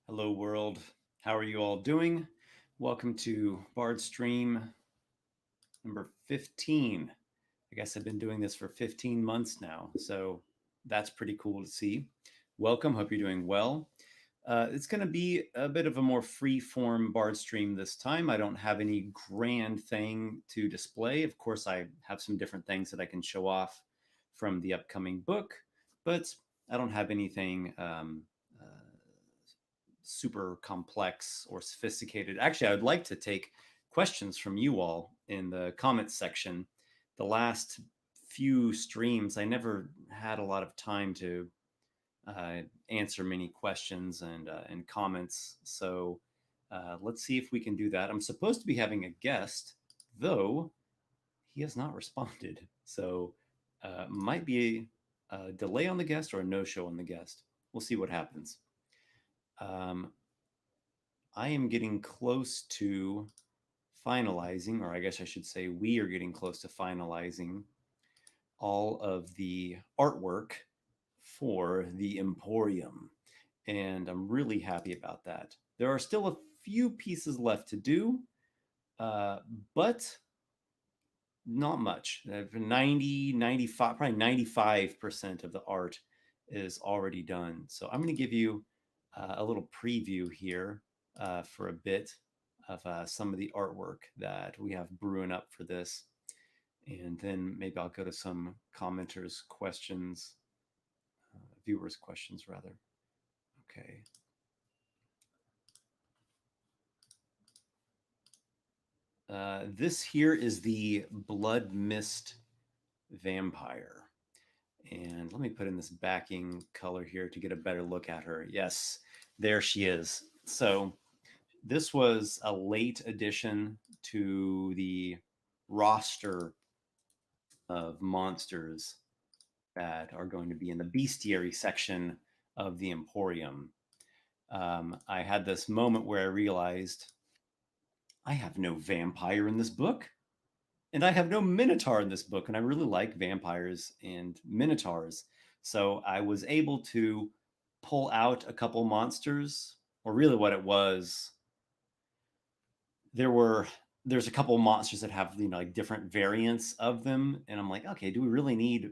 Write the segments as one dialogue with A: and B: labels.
A: Hello, world. How are you all doing? Welcome to Bardstream number 15. I guess I've been doing this for 15 months now, so that's pretty cool to see. Welcome. Hope you're doing well. It's going to be a bit of a more free form Bardstream this time. I don't have any grand thing to display. Of course, I have some different things that I can show off from the upcoming book, but I don't have anything super complex or sophisticated. Actually, I would like to take questions from you all in the comments section. The last few streams, I never had a lot of time to uh, answer many questions and comments. So let's see if we can do that. I'm supposed to be having a guest, though he has not responded. So might be a delay on the guest or a no-show on the guest. We'll see what happens. Um, I am getting close to finalizing, or I guess I should say, we are getting close to finalizing all of the artwork for the Emporium. And I'm really happy about that. There are still a few pieces left to do, uh, but not much. 90, 95, probably 95% of the art is already done. So I'm going to give you a little preview here for a bit of some of the artwork that we have brewing up for this. And then maybe I'll go to some commenters' questions, viewers' questions, rather. Okay. This here is the Bloodmist vampire. And let me put in this backing color here to get a better look at her. Yes, there she is. So this was a late addition to the roster of monsters that are going to be in the bestiary section of the Emporium. I had this moment where I realized I have no vampire in this book, and I have no minotaur in this book, and I really like vampires and minotaurs. So I was able to pull out a couple monsters, or really what it was, there were there's a couple of monsters that have like different variants of them, and I'm like, okay, do we really need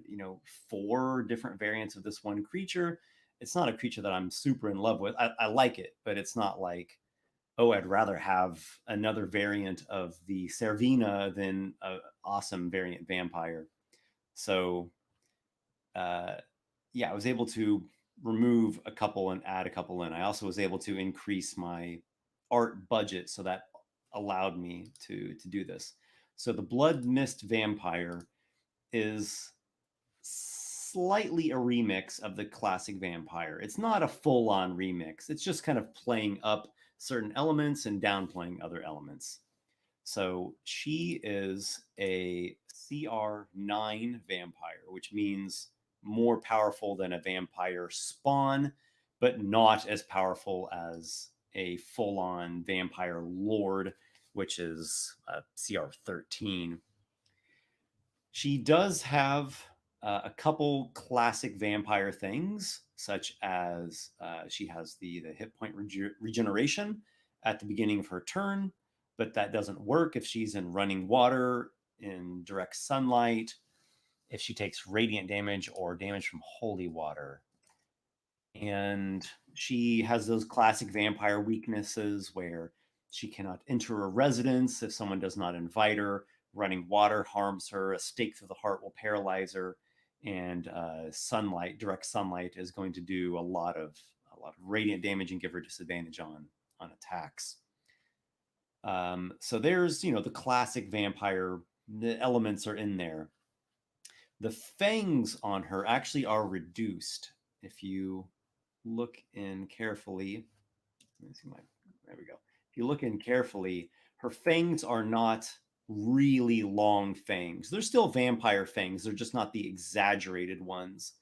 A: four different variants of this one creature? It's not a creature that I'm super in love with. I like it, but it's not like, oh, I'd rather have another variant of the Servina than an awesome variant vampire. So uh, yeah, I was able to remove a couple and add a couple in. I also was able to increase my art budget, so that allowed me to do this. So the Blood Mist Vampire is slightly a remix of the classic vampire. It's not a full-on remix. It's just kind of playing up certain elements and downplaying other elements. So she is a CR9 vampire, which means more powerful than a vampire spawn, but not as powerful as a full on vampire lord, which is CR13. She does have a couple classic vampire things, such as she has the hit point regeneration at the beginning of her turn, but that doesn't work if she's in running water, in direct sunlight, if she takes radiant damage or damage from holy water. And she has those classic vampire weaknesses where she cannot enter a residence if someone does not invite her. Running water harms her. A stake through the heart will paralyze her, and sunlight, direct sunlight, is going to do a lot of radiant damage and give her disadvantage on attacks. So there's the classic vampire. The elements are in there. The fangs on her actually are reduced. If you look in carefully, let me see my, there we go. If you look in carefully, her fangs are not really long fangs. They're still vampire fangs. They're just not the exaggerated ones.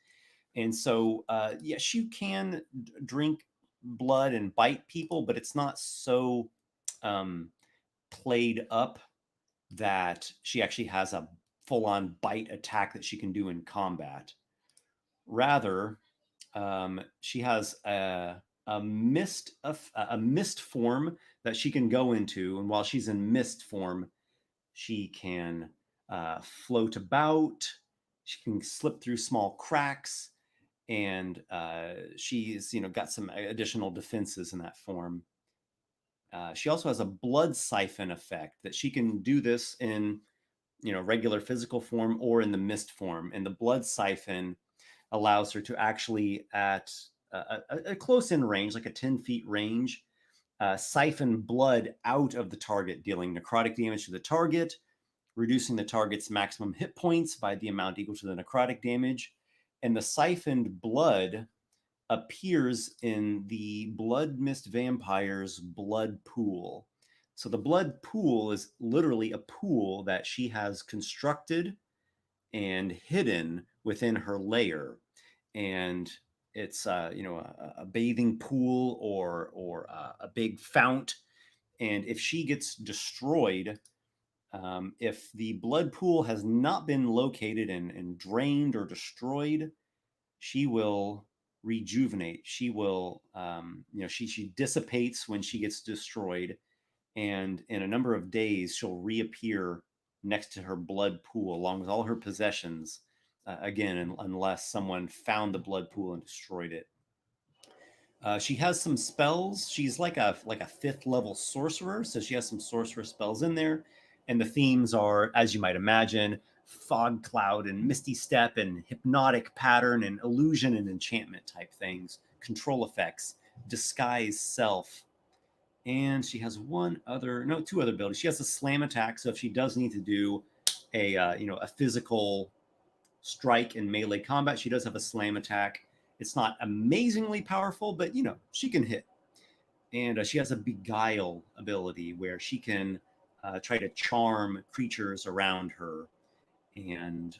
A: And so, yes, you can drink blood and bite people, but it's not so um, played up that she actually has a full on bite attack that she can do in combat. Rather, she has a mist form that she can go into, and while she's in mist form, she can float about. She can slip through small cracks, and she's got some additional defenses in that form. She also has a blood siphon effect that she can do this in regular physical form or in the mist form. And the blood siphon allows her to actually at a close in range, like a 10 feet range, siphon blood out of the target, dealing necrotic damage to the target, reducing the target's maximum hit points by the amount equal to the necrotic damage. And the siphoned blood appears in the Bloodmist vampire's blood pool. So the blood pool is literally a pool that she has constructed and hidden within her lair. And it's a bathing pool or a big fount. And if she gets destroyed, if the blood pool has not been located and drained or destroyed, she will rejuvenate. She will, she dissipates when she gets destroyed, and in a number of days, she'll reappear next to her blood pool along with all her possessions. Again, unless someone found the blood pool and destroyed it. She has some spells. She's like a fifth level sorcerer, so she has some sorcerer spells in there. And the themes are, as you might imagine, fog cloud and misty step and hypnotic pattern and illusion and enchantment type things, control effects, disguise self. And she has two other abilities. She has a slam attack, so if she does need to do a physical strike in melee combat, she does have a slam attack. It's not amazingly powerful, but she can hit. And she has a beguile ability where she can try to charm creatures around her. And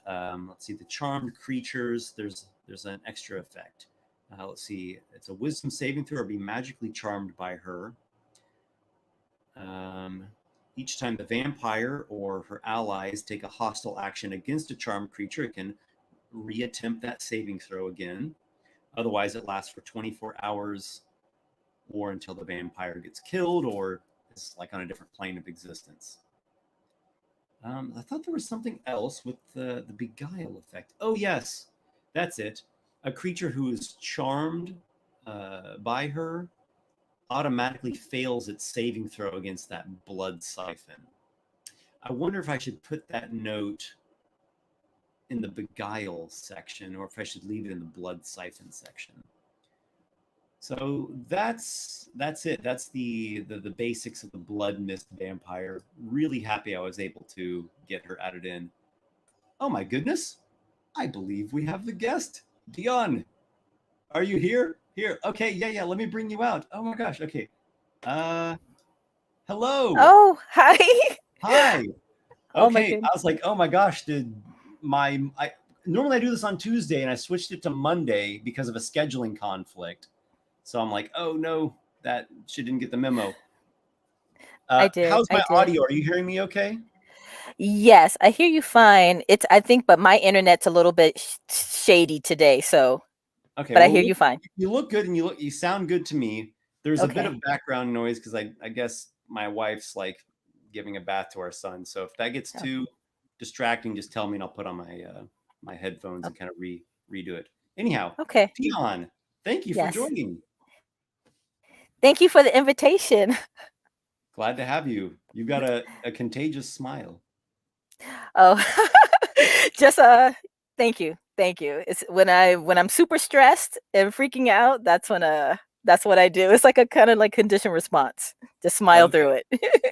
A: let's see, the charmed creatures, there's an extra effect. Let's see, it's a wisdom saving throw or be magically charmed by her. Each time the vampire or her allies take a hostile action against a charmed creature, it can reattempt that saving throw again. Otherwise, it lasts for 24 hours or until the vampire gets killed or is like on a different plane of existence. I thought there was something else with the beguile effect. Oh, yes, that's it. A creature who is charmed by her automatically fails its saving throw against that blood siphon. I wonder if I should put that note in the beguile section or if I should leave it in the blood siphon section. So that's it. That's the basics of the Bloodmist vampire. Really happy I was able to get her added in. Oh my goodness. I believe we have the guest. Dion, are you here? Here. Okay, yeah. Let me bring you out. Oh my gosh. Okay. Hello.
B: Oh, hi.
A: Hi. Okay.
B: Oh my goodness.
A: I was like, oh my gosh, normally I do this on Tuesday and I switched it to Monday because of a scheduling conflict. So I'm like, oh no, that she didn't get the memo.
B: I did.
A: How's
B: I
A: my
B: did.
A: audio? Are you hearing me okay?
B: Yes, I hear you fine. I think, but my internet's a little bit shady today. So,
A: Okay,
B: but I
A: well,
B: hear you fine.
A: you look good and you sound good to me. There's a bit
B: Okay.
A: of background noise because I guess my wife's like giving a bath to our son. So if that gets
B: Oh,
A: too distracting, just tell me and I'll put on my headphones and kind of redo it. Anyhow,
B: okay.
A: Dion, thank you for
B: Yes.
A: joining.
B: Thank you for the invitation.
A: Glad to have you. You've got a contagious smile.
B: Oh, just thank you. Thank you. It's when I'm super stressed and freaking out, that's what I do. It's like a kind of like condition response. Just smile
A: Okay,
B: through it.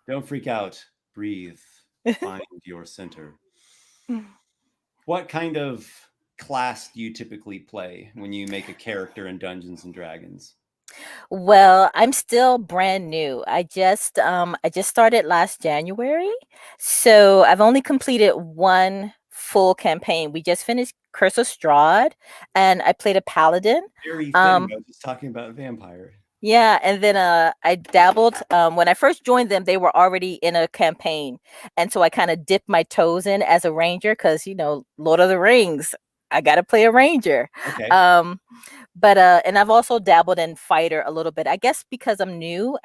A: don't freak out. Breathe. Find your center. What kind of class do you typically play when you make a character in Dungeons and Dragons?
B: Well, I'm still brand new. I just started last January. So I've only completed one full campaign. We just finished Curse of Strahd and I played a paladin.
A: Very fitting.
B: Um
A: I was just talking about vampire.
B: yeah, and then I dabbled when I first joined them, they were already in a campaign. And so I kind of dipped my toes in as a ranger cuz Lord of the Rings. I gotta play a ranger.
A: Okay.
B: Um, but and I've also dabbled in fighter a little bit. I guess because I'm new,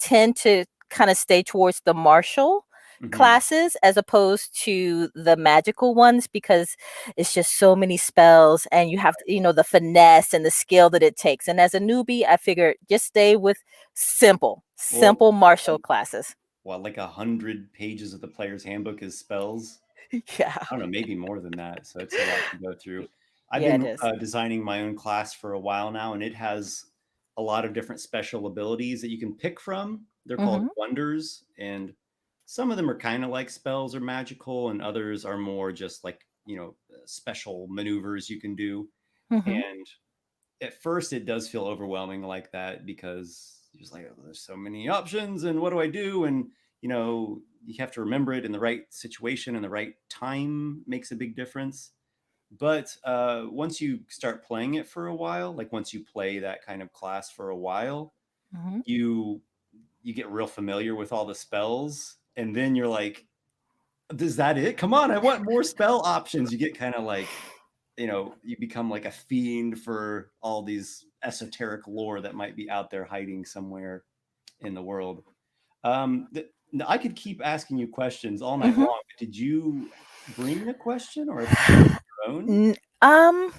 B: tend to kind of stay towards the martial
A: Hmm.
B: classes as opposed to the magical ones because it's just so many spells and you have to, the finesse and the skill that it takes. And as a newbie, I figured just stay with
A: Well,
B: simple martial classes.
A: what, like 100 pages of the player's handbook is spells?
B: Yeah.
A: I don't know, maybe more than that. So it's a lot to go through. I've
B: Yeah, it
A: been
B: is.
A: designing my own class for a while now, and it has a lot of different special abilities that you can pick from. They're called
B: Mm-hmm.
A: wonders, and some of them are kind of like spells or magical, and others are more just like, special maneuvers you can do.
B: Mm-hmm.
A: And at first, it does feel overwhelming like that because you're just like, oh, there's so many options, and what do I do? And you have to remember it in the right situation and the right time makes a big difference. But once you start playing it for a while, like once you play that kind of class for a while,
B: Mm-hmm.
A: you get real familiar with all the spells, and then you're like, is that it? Come on, I want more spell options. You get kind of like, you become like a fiend for all these esoteric lore that might be out there hiding somewhere in the world. I could keep asking you questions all night
B: Mm-hmm.
A: long, but did you bring a question or have you come up with your own?
B: N- um,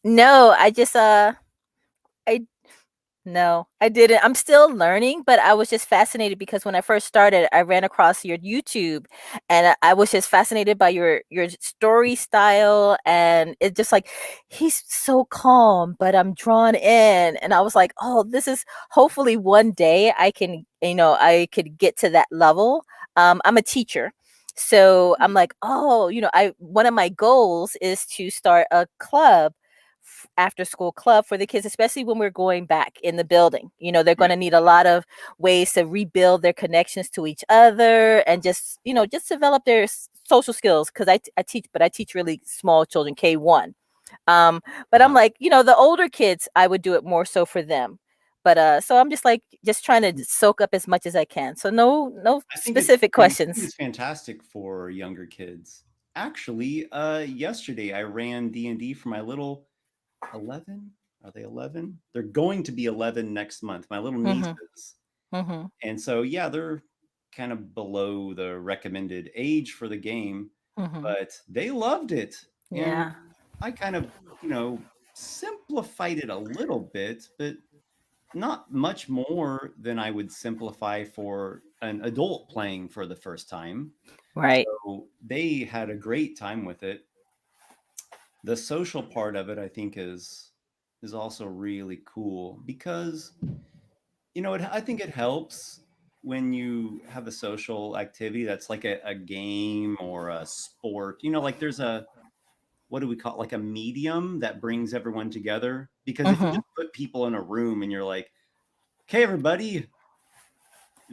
B: no, I no, I didn't. I'm still learning, but I was just fascinated because when I first started, I ran across your YouTube and I was just fascinated by your story style and it just like he's so calm, but I'm drawn in and I was like, "Oh, this is hopefully one day I could get to that level." I'm a teacher. So I'm like, "Oh, I one of my goals is to start a club after school club for the kids, especially when we're going back in the building. They're
A: Yeah.
B: going to need a lot of ways to rebuild their connections to each other and just develop their social skills. Because I teach, but I teach really small children, K1. But I'm
A: Uh-huh.
B: like, the older kids, I would do it more so for them. But so I'm just like, just trying to soak up as much as I can. So no specific
A: I think
B: questions.
A: it's fantastic for younger kids. Actually, yesterday I ran D&D for my little 11. Are they 11? They're going to be 11 next month. My little
B: Mm-hmm.
A: nieces.
B: Mm-hmm.
A: And so, yeah, they're kind of below the recommended age for the game,
B: Mm-hmm.
A: but they loved it. And
B: Yeah.
A: I kind of, simplified it a little bit, but not much more than I would simplify for an adult playing for the first time.
B: Right.
A: So they had a great time with it. The social part of it, I think, is also really cool because I think it helps when you have a social activity that's like a game or a sport. Like there's what do we call it? Like a medium that brings everyone together. Because if you
B: Mm-hmm.
A: just put people in a room and you're like, okay, everybody,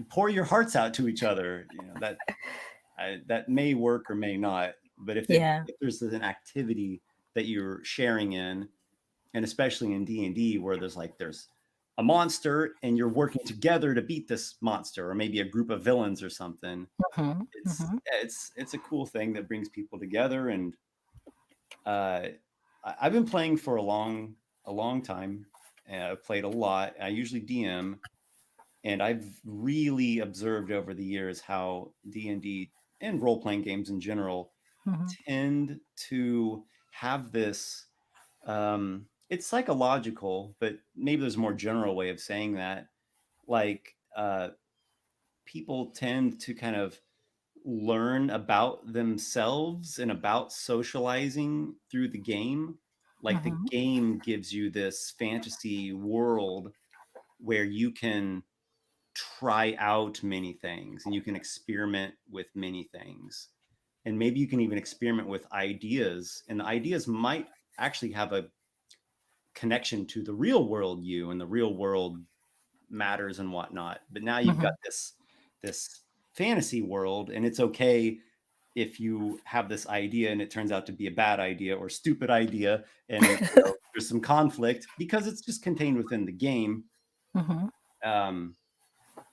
A: pour your hearts out to each other, that may work or may not. But
B: Yeah.
A: if there's an activity that you're sharing in, and especially in D&D where there's a monster and you're working together to beat this monster or maybe a group of villains or something,
B: Mm-hmm.
A: it's
B: Mm-hmm.
A: it's a cool thing that brings people together. And uh, I've been playing for a long time. I've played a lot. I usually DM, and I've really observed over the years how D&D and role playing games in general
B: Mm-hmm.
A: tend to have this. It's psychological, but maybe there's a more general way of saying that. Like people tend to kind of learn about themselves and about socializing through the game. Like the
B: Mm-hmm.
A: game gives you this fantasy world where you can try out many things and you can experiment with many things. And maybe you can even experiment with ideas, and the ideas might actually have a connection to the real world you and the real world matters and whatnot. But now you've got
B: Mm-hmm.
A: this fantasy world, and it's okay if you have this idea and it turns out to be a bad idea or stupid idea, and there's some conflict because it's just contained within the game.
B: Mm-hmm.
A: Um,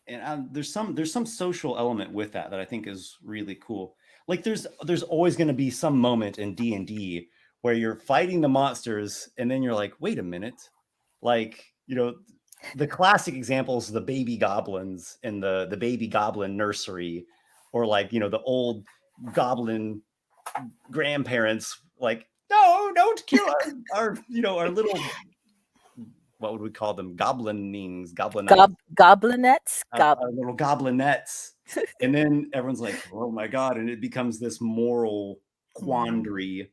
A: and there's some social element with that I think is really cool. Like there's always going to be some moment in D&D where you're fighting the monsters and then you're like, wait a minute, like, the classic examples, the baby goblins in the baby goblin nursery, or like, the old goblin grandparents, like, no, don't kill our little, what would we call them, goblinites,
B: Goblinettes.
A: our little goblinettes. And then everyone's like, oh my god, and it becomes this moral
B: Mhm.
A: quandary.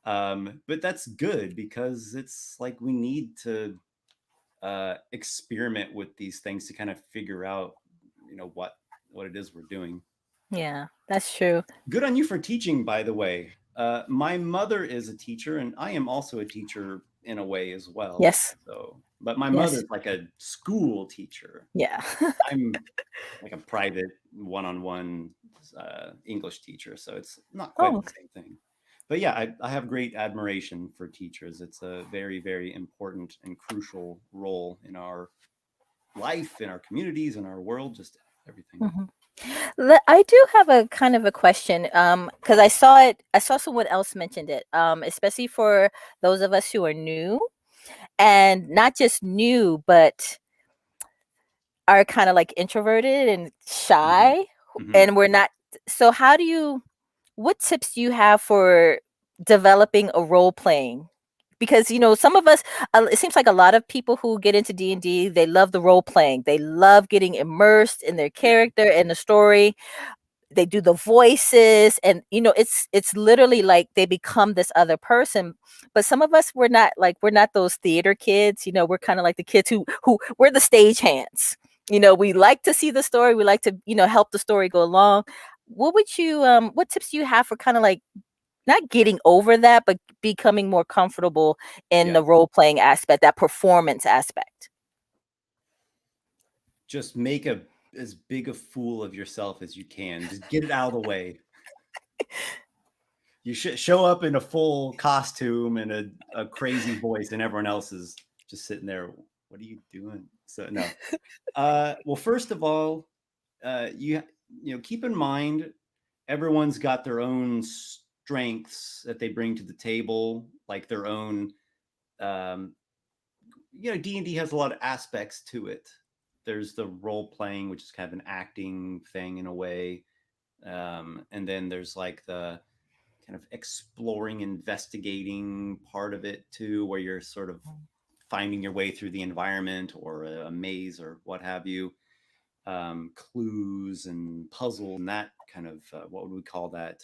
A: But that's good, because it's like we need to experiment with these things to kind of figure out, what it is we're doing.
B: Yeah, that's true.
A: Good on you for teaching, by the way. My mother is a teacher, and I am also a teacher in a way as well.
B: Yes.
A: So, but my
B: Yes.
A: mother's like a school teacher.
B: Yeah.
A: I'm like a private one-on-one English teacher, so it's not quite
B: Oh,
A: the
B: okay.
A: same thing. But yeah, I have great admiration for teachers. It's a very, very important and crucial role in our life, in our communities, in our world, just everything.
B: Mhm. I do have a kind of a question, because I saw someone else mentioned it, especially for those of us who are new, and not just new, but are kind of like introverted and
A: Hmm.
B: shy,
A: Hmm.
B: and we're not. So, what tips do you have for developing a role playing? Because some of us, it seems like a lot of people who get into D&D, they love the role playing. They love getting immersed in their
A: Yeah.
B: character and the story. They do the voices, and it's literally like they become this other person. But some of us, we're not those theater kids. We're kind of like the kids who we're the stage hands. We like to see the story, we like to help the story go along. What tips do you have for kind of like not getting over that, but becoming more comfortable in
A: Yeah.
B: the role playing aspect, that performance aspect?
A: Just make as big a fool of yourself as you can. Just get it out of the way. You should show up in a full costume and a crazy voice, and everyone else is just sitting there. What are you doing? So no. Well, first of all, keep in mind, everyone's got their own strengths that they bring to the table, like their own. Um, D&D has a lot of aspects to it. There's the role playing, which is kind of an acting thing in a way, and then there's like the kind of exploring, investigating part of it too, where you're sort of finding your way through the environment or a maze or what have you, clues and puzzles and that kind of, what would we call that?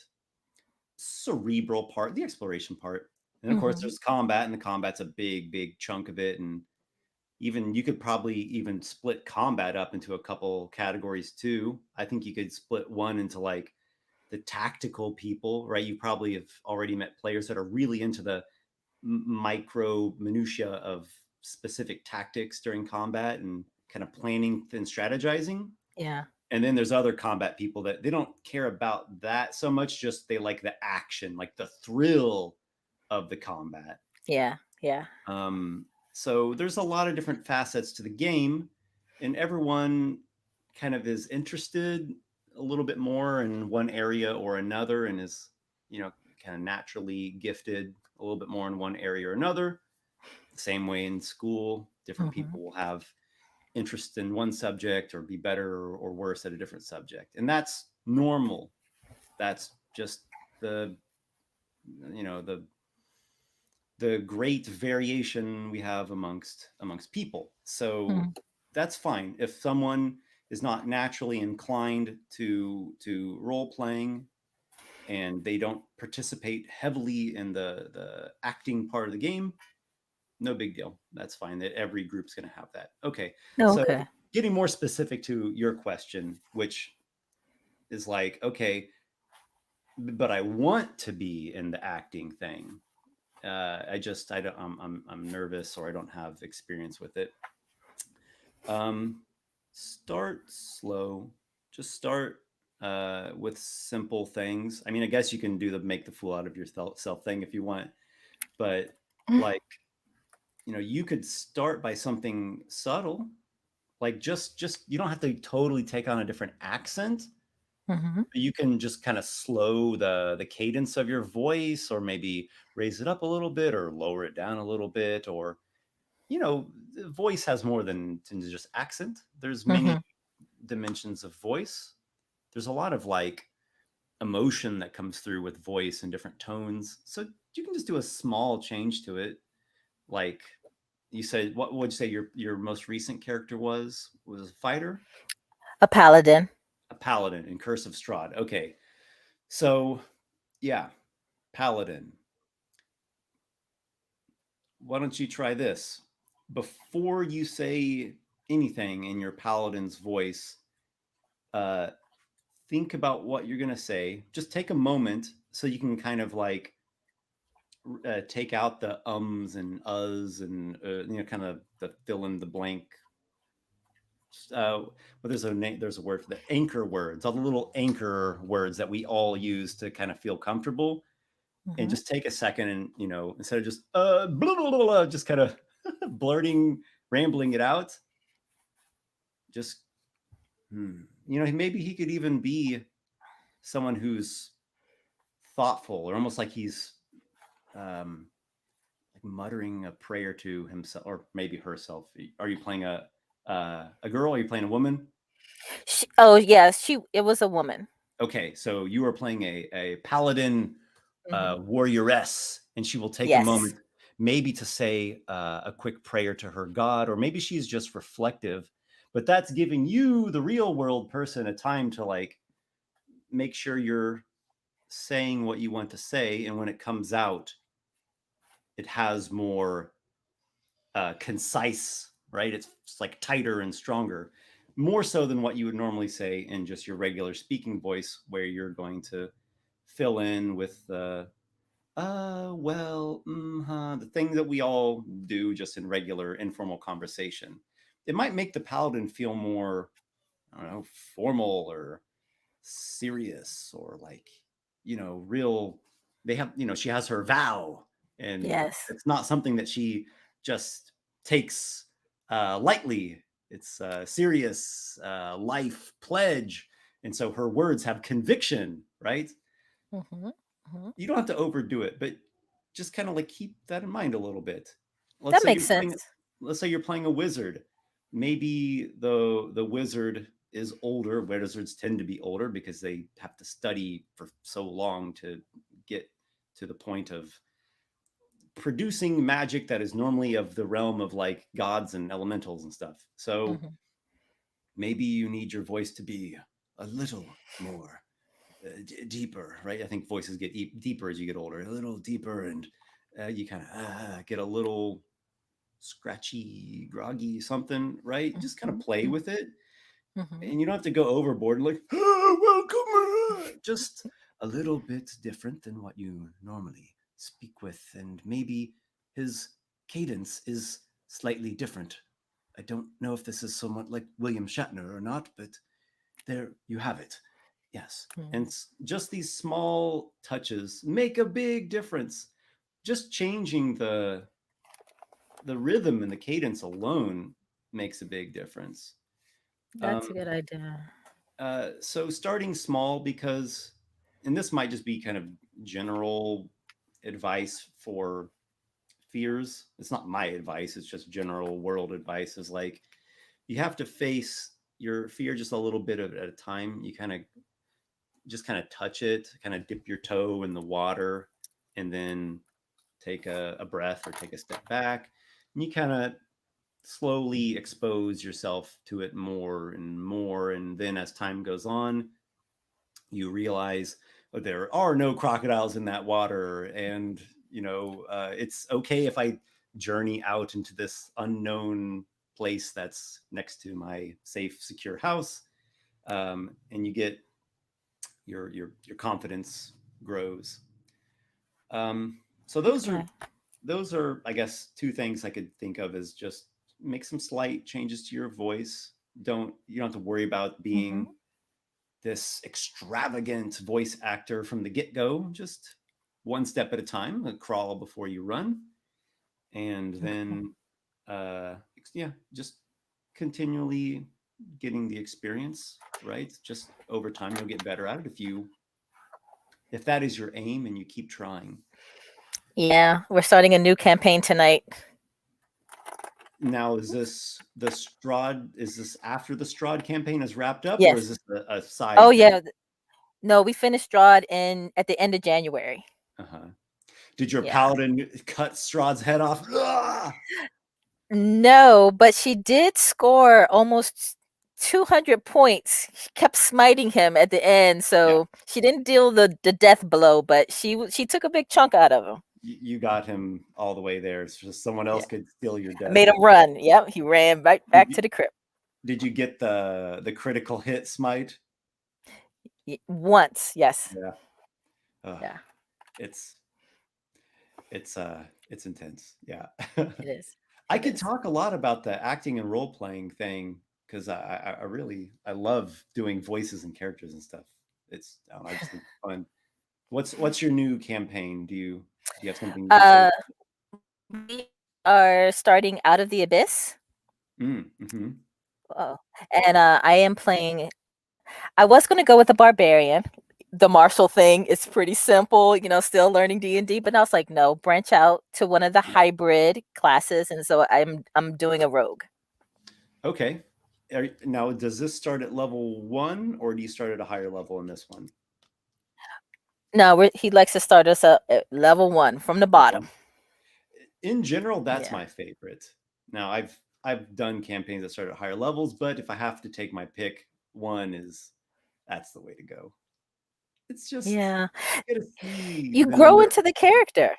A: Cerebral part, the exploration part. And of course,
B: Hmm.
A: there's combat, and the combat's a big, big chunk of it. And even you could probably even split combat up into a couple categories too. I think you could split one into like the tactical people, right? You probably have already met players that are really into the micro minutia of specific tactics during combat and kind of planning and strategizing.
B: Yeah.
A: And then there's other combat people that they don't care about that so much, just they like the action, like the thrill of the combat.
B: Yeah. Yeah.
A: So there's a lot of different facets to the game, and everyone kind of is interested a little bit more in one area or another, and is, kind of naturally gifted a little bit more in one area or another. The same way in school, different
B: Hmm.
A: people will have interest in one subject or be better or worse at a different subject, and that's normal. That's just the the great variation we have amongst people. So
B: Hmm.
A: that's fine. If someone is not naturally inclined to role playing, and they don't participate heavily in the acting part of the game, no big deal. That's fine. That every group's going to have that. Okay.
B: Oh,
A: So
B: okay.
A: getting more specific to your question, which is like, okay, but I want to be in the acting thing. I don't, I'm nervous, or I don't have experience with it. Um, Start slow. Just start with simple things. I mean, I guess you can do the make the fool out of yourself thing if you want, but like, you could start by something subtle, like just you don't have to totally take on a different accent,
B: Mhm.
A: You can just kind of slow the cadence of your voice, or maybe raise it up a little bit or lower it down a little bit, or the voice has more than just accent. There's many
B: Mhm.
A: dimensions of voice. There's a lot of like emotion that comes through with voice and different tones. So you can just do a small change to it. Like you said, what would you say your most recent character was a fighter,
B: A paladin.
A: a paladin in Curse of Strahd. Okay, so yeah, paladin. Why don't you try this before you say anything in your paladin's voice? Uh, think about what you're gonna say. Just take a moment so you can kind of like take out the ums and uhs and kind of the fill in the blank. But there's a name, there's a word for the anchor words, all the little anchor words that we all use to kind of feel comfortable. And
B: Mhm.
A: just take a second and instead of just blah, blah, blah, blah, just kind of blurting, rambling it out. Just maybe he could even be someone who's thoughtful, or almost like he's um, like muttering a prayer to himself or maybe herself. Are you playing a girl? Are you playing a woman?
B: Oh, yes, it was a woman.
A: Okay, so you are playing a paladin
B: Mhm.
A: warrioress, and she will take a
B: Yes.
A: moment maybe to say a quick prayer to her god, or maybe she's just reflective. But that's giving you, the real world person, a time to like make sure you're saying what you want to say, and when it comes out, it has more concise, right? It's like tighter and stronger, more so than what you would normally say in just your regular speaking voice, where you're going to fill in with well, the thing that we all do just in regular informal conversation. It might make the paladin feel more, I don't know, formal or serious, or like real. They have, she has her vow, and
B: Yes.
A: it's not something that she just takes lightly. It's a serious life pledge, and so her words have conviction, right?
B: Mhm. Mhm.
A: You don't have to overdo it, but just kind of like keep that in mind a little bit. let's
B: That
A: say
B: makes
A: you're
B: sense.
A: playing let's say you're playing a wizard. Maybe the wizard is older. Wizards tend to be older because they have to study for so long to get to the point of producing magic that is normally of the realm of like gods and elementals and stuff. So
B: Mhm.
A: maybe you need your voice to be a little more deeper, right? I think voices get deeper as you get older, a little deeper, and you kind of get a little scratchy, groggy, something, right? Just kind of
B: Mhm.
A: play
B: Mhm.
A: with it,
B: Mhm.
A: and you don't have to go overboard. Like, oh, welcome, just a little bit different than what you normally speak with, and maybe his cadence is slightly different. I don't know if this is somewhat like William Shatner or not, but there you have it. Yes. And
B: Mhm.
A: just these small touches make a big difference. Just changing the rhythm and the cadence alone makes a big difference.
B: That's a
A: Um,
B: good idea.
A: so starting small, because, and this might just be kind of general advice for fears. It's not my advice. It's just general world advice. Is like you have to face your fear just a little bit at a time. You kind of touch it, kind of dip your toe in the water, and then take a breath or take a step back. And you kind of slowly expose yourself to it more and more. And then as time goes on, you realize there are no crocodiles in that water. And, it's okay if I journey out into this unknown place that's next to my safe, secure house. And you get your confidence grows. So those
B: Okay.
A: are those are, I guess, two things I could think of as just make some slight changes to your voice. You don't have to worry about being
B: Mhm.
A: this extravagant voice actor from the get go. Just one step at a time, crawl before you run, and
B: Okay.
A: then, yeah, just continually. getting the experience, right? Just over time, you'll get better at it if that is your aim and you keep trying.
B: Yeah, we're starting a new campaign tonight.
A: Now, is this the Strahd? Is this after the Strahd campaign is wrapped up, or is
B: Yes.
A: this a
B: Oh
A: side thing?
B: yeah. No, we finished Strahd in at the end of January.
A: Uh-huh. Did your
B: Yeah.
A: paladin cut Strahd's head off? Ah!
B: No, but she did score almost 200 points. She kept smiting him at the end,
A: Yeah,
B: so she didn't deal the death blow, but she took a big chunk out of him.
A: you got him all the way there, so someone
B: Yeah.
A: else could steal your
B: I
A: death.
B: made him run. Yep, he ran right
A: Did
B: back
A: you,
B: to the crypt.
A: did you get the critical hit smite?
B: Once, yes.
A: Yeah. Ugh,
B: Yeah,
A: it's it's intense. Yeah.
B: it is.
A: I
B: It
A: could
B: is.
A: talk a lot about the acting and role playing thing because I really I love doing voices and characters and stuff. It's I, don't know, I just think it's fun. What's your new campaign? Do you have something you could say?
B: Uh, we are starting Out of the Abyss.
A: Mm-hmm.
B: Oh, and I am playing. I was going to go with the barbarian. The martial thing is pretty simple, still learning D&D, but I was like, no, branch out to one of the hybrid classes, and so I'm doing a rogue.
A: Okay. Now, does this start at level 1 or do you start at a higher level in this one?
B: No, he likes to start us up at level 1 from the
A: Level
B: bottom.
A: 1. In general, that's
B: Yeah.
A: my favorite. Now, I've done campaigns that start at higher levels, but if I have to take my pick, 1 is that's the way to go. It's just
B: Yeah.
A: you get to see
B: You
A: them.
B: grow into the character.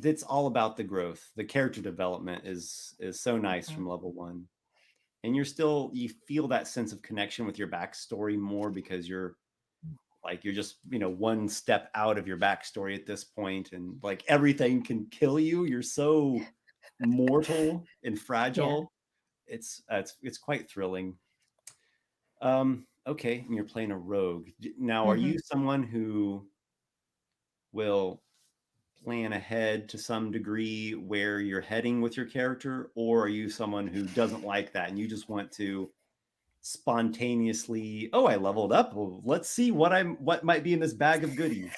A: It's all about the growth. The character development is so nice
B: Mhm.
A: from level 1. And you feel that sense of connection with your backstory more because you're just one step out of your backstory at this point, and like everything can kill you. You're so mortal and
B: Yeah.
A: fragile. It's quite thrilling. Okay, and you're playing a rogue now. Are
B: Mhm.
A: you someone who will plan ahead to some degree where you're heading with your character, or are you someone who doesn't like that and you just want to spontaneously, oh, I leveled up, well, let's see what might be in this bag of goodies?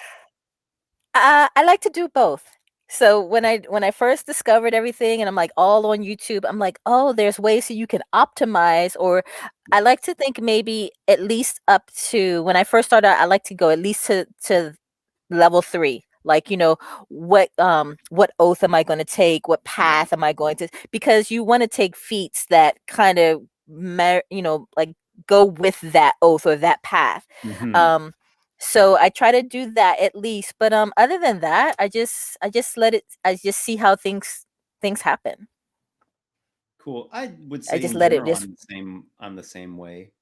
B: I like to do both. So when I first discovered everything and I'm like all on YouTube, I'm like, oh, there's ways so you can optimize. Or
A: Yeah.
B: I like to think maybe at least up to when I first started out, I like to go at least to level 3. Like, what oath am I going to take? What
A: Yeah.
B: path am I going to? Because you want to take feats that kind of, like go with that oath or that path.
A: Hmm.
B: Um, so I try to do that at least. But other than that, I just let it. I just see how things happen.
A: Cool. I would
B: I
A: say
B: just
A: in
B: let it
A: general
B: just.
A: I'm the same way.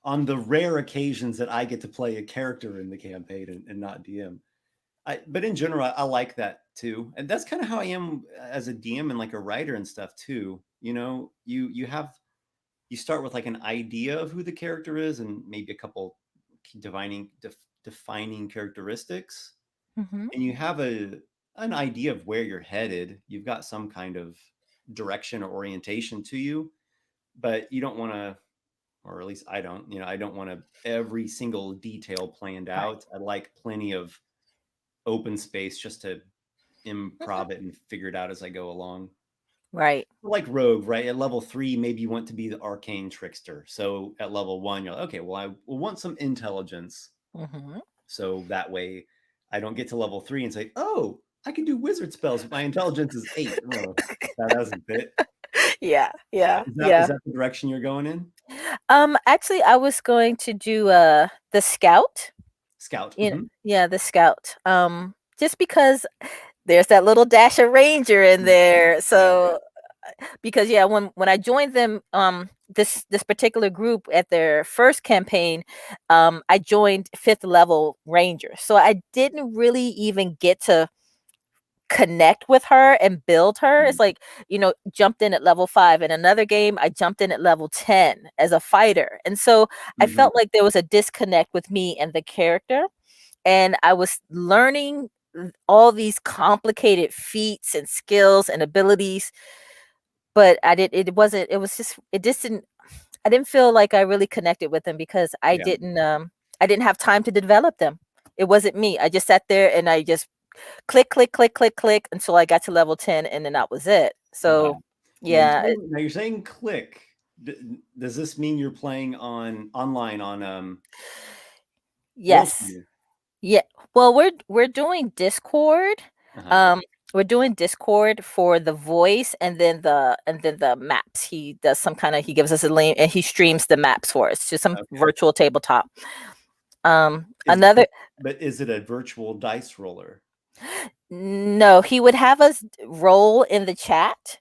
A: On the rare occasions that I get to play a character in the campaign and not DM. But in general, I like that too, and that's kind of how I am as a DM and like a writer and stuff too. You start with like an idea of who the character is and maybe a couple defining characteristics,
B: Mhm.
A: and you have an idea of where you're headed. You've got some kind of direction or orientation to you, but you don't want to, or at least I don't. I don't want to every single detail planned
B: Right.
A: out. I like plenty of open space just to
B: Mhm.
A: improv it and figure it out as I go along.
B: Right.
A: Like Rogue, right? At level 3, maybe you want to be the arcane trickster. So at level 1, you're like, okay, well, I will want some intelligence.
B: Mhm.
A: So that way I don't get to level 3 and say, oh, I can do wizard spells, but my intelligence is 8. Oh, that doesn't fit.
B: Yeah. Yeah.
A: Is that is
B: Yeah.
A: that the direction you're going in?
B: Actually, I was going to do the scout.
A: Scout.
B: Yeah, the scout. Just because there's that little dash of ranger in there.
A: Yeah.
B: So because yeah, when I joined them, this particular group at their first campaign, I joined 5th level ranger. So I didn't really even get to connect with her and build her. It's like, jumped in at level 5. In another game, I jumped in at level 10 as a fighter. And so I
A: Mm-hmm.
B: felt like there was a disconnect with me and the character. And I was learning all these complicated feats and skills and abilities, but it just didn't I didn't feel like I really connected with them because
A: Yeah.
B: I didn't have time to develop them. It wasn't me. I just sat there and I just click, click, click, click, click until I got to level 10, and then that was it.
A: Uh-huh.
B: So yeah,
A: Now you're saying click. Does this mean you're playing on online on
B: yes.
A: Realtor?
B: Yeah. Well, we're doing Discord.
A: Uh-huh.
B: Um, we're doing Discord for the voice, and then the maps. He does some kind of, he gives us a link and he streams the maps for us to some
A: Okay.
B: virtual tabletop.
A: Is
B: Another
A: but is it a virtual dice roller?
B: No, he would have us roll in the chat,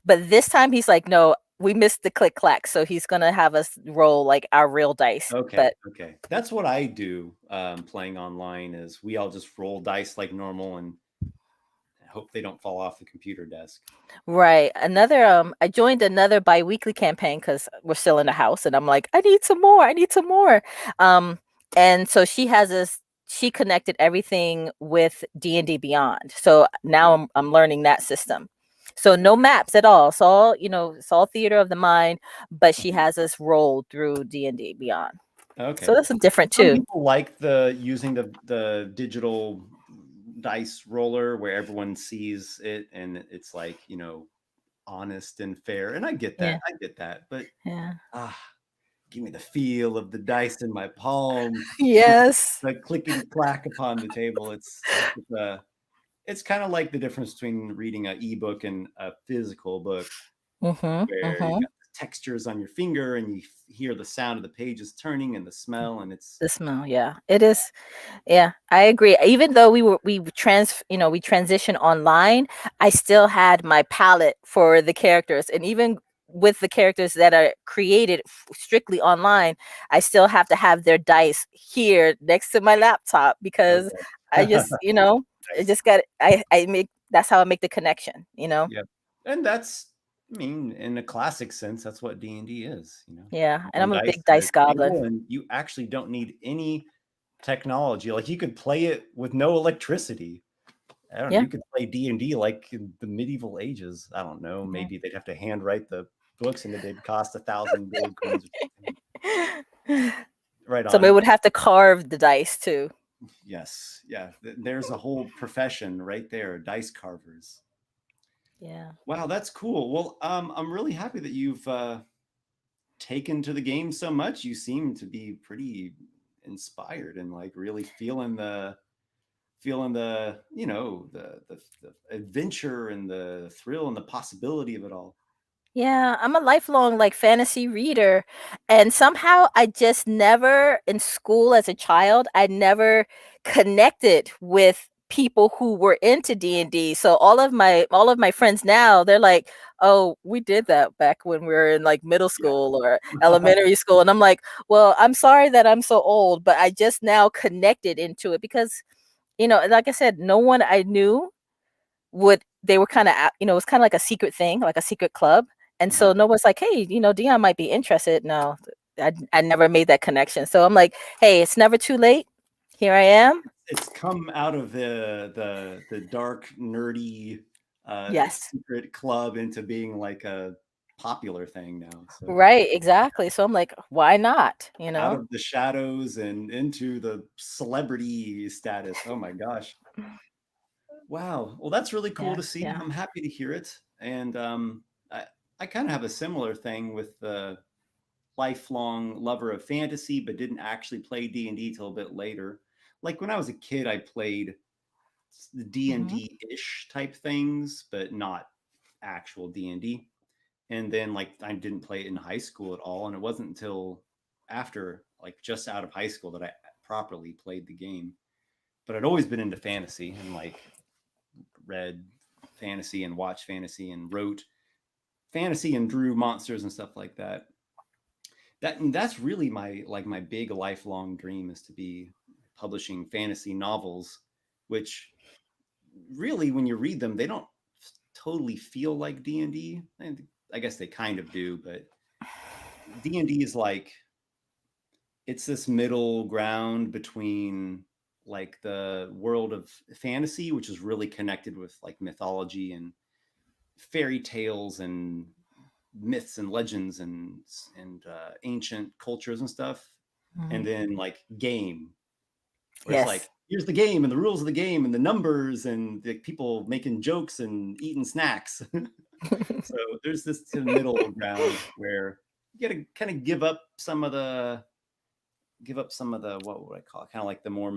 B: but this time he's like, no, we missed the click clack, so he's gonna have us roll like our real dice.
A: Okay,
B: But
A: okay. That's what I do playing online is we all just roll dice like normal and hope they don't fall off the computer desk.
B: right. I joined another biweekly campaign because we're still in the house and I'm like, I need some more. I need some more. Um, and so she connected everything with D&D Beyond. So now I'm learning that system. So no maps at all. It's all, it's all theater of the mind, but she
A: Mhm.
B: has us roll through D&D Beyond. So
A: Okay.
B: that's different
A: Some
B: too.
A: people like the using the digital dice roller where everyone sees it and it's like, honest and fair. And I get that.
B: Yeah.
A: I get that. But
B: Yeah.
A: ah, give me the feel of the dice in my palm,
B: Yes.
A: the clickety clack upon the table. It's kind of like the difference between reading an ebook and a physical book,
B: Mhm.
A: where you
B: Mhm.
A: got the textures on your finger and you hear the sound of the pages turning and the smell, and it's
B: The smell, yeah. It is. Yeah, I agree. Even though we transition online, I still had my palette for the characters, and even with the characters that are created strictly online, I still have to have their dice here next to my laptop because I
A: okay.
B: just, I
A: Nice.
B: just got I make that's how I make the connection.
A: Yep. And that's, I mean, in a classic sense, that's what D&D is,
B: Yeah, and
A: one
B: I'm a
A: dice
B: big
A: at a
B: dice goblin.
A: table, and you actually don't need any technology. Like you could play it with no electricity. I don't know.
B: Yeah.
A: You could play D&D like in the medieval ages. I don't know.
B: Yeah.
A: Maybe they'd have to handwrite the books and they'd cost 1,000 gold coins or something. Right
B: Somebody
A: on.
B: would have to carve the dice too.
A: Yes. Yeah. There's a whole profession right there, dice carvers.
B: Yeah.
A: Wow, that's cool. Well, I'm really happy that you've taken to the game so much. You seem to be pretty inspired and like really feeling the adventure and the thrill and the possibility of it all.
B: Yeah, I'm a lifelong like fantasy reader. And somehow I just never in school as a child, I never connected with people who were into D&D. So all of my friends now, they're like, "Oh, we did that back when we were in like middle
A: Yeah.
B: school or elementary school." And I'm like, "Well, I'm sorry that I'm so old, but I just now connected into it because, like I said, no one I knew would they were kind of it was kind of like a secret thing, like a secret club, and
A: Uh-huh.
B: so no one's like, hey, Dion might be interested. No, I never made that connection. So I'm like, hey, it's never too late. Here I am.
A: It's come out of the dark nerdy
B: Yes.
A: secret club into being like a popular thing now. So
B: Right, exactly. So I'm like, why not?
A: out of the shadows and into the celebrity status. Oh my gosh. Wow. Well, that's really cool
B: Yeah,
A: to see.
B: yeah.
A: I'm happy to hear it. And I kind of have a similar thing with the lifelong lover of fantasy, but didn't actually play D&D till a bit later. Like when I was a kid, I played the
B: Hmm.
A: D&D ish type things, but not actual D&D. And then like I didn't play it in high school at all. And it wasn't until after like just out of high school that I properly played the game. But I'd always been into fantasy and like read fantasy and watched fantasy and wrote fantasy and drew monsters and stuff like that. That's really my big lifelong dream is to be publishing fantasy novels, which really when you read them they don't totally feel like D&D. I guess they kind of do, but D&D is like it's this middle ground between like the world of fantasy, which is really connected with like mythology and fairy tales and myths and legends and ancient cultures and stuff, and
B: Mhm.
A: then like game, where it's
B: Yes.
A: like here's the game and the rules of the game and the numbers and the people making jokes and eating snacks. So there's this middle ground where you got to kind of give up some of the what would I call it? Kind of like the more,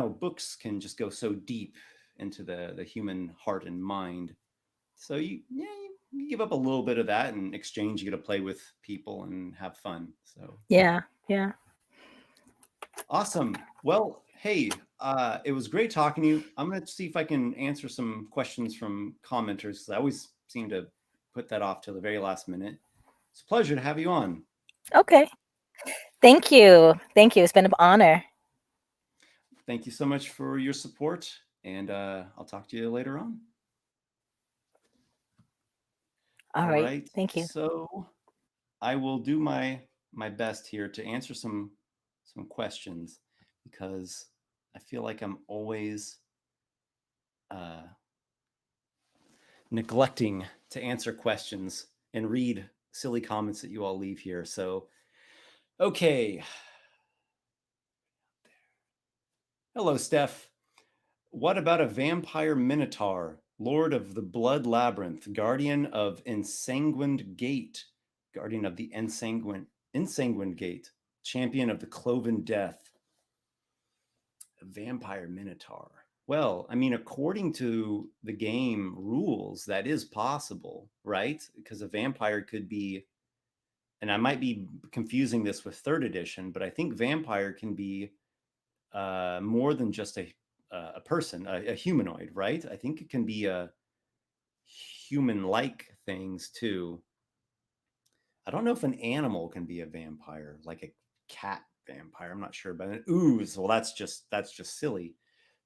A: books can just go so deep into the human heart and mind. So you give up a little bit of that in exchange. You get to play with people and have fun. So
B: Yeah. Yeah.
A: awesome. Well, hey, it was great talking to you. I'm going to see if I can answer some questions from commenters because I always seem to put that off till the very last minute. It's a pleasure to have you on.
B: Okay. Thank you. Thank you. It's been an honor.
A: Thank you so much for your support, and I'll talk to you later on.
B: All
A: All
B: right.
A: right.
B: Thank you.
A: So I will do my best here to answer some questions because I feel like I'm always uh, neglecting to answer questions and read silly comments that you all leave here. So, okay. Hello, Steph. What about a vampire minotaur, lord of the blood labyrinth, guardian of ensanguined gate, guardian of the ensanguined gate, champion of the cloven death, a vampire minotaur? Well, I mean, according to the game rules, that is possible, right? Because a vampire could be, and I might be confusing this with third edition, but I think vampire can be more than just a person, a humanoid, right? I think it can be a human-like things too. I don't know if an animal can be a vampire, like a cat vampire. I'm not sure, but an ooze. Well, that's just silly.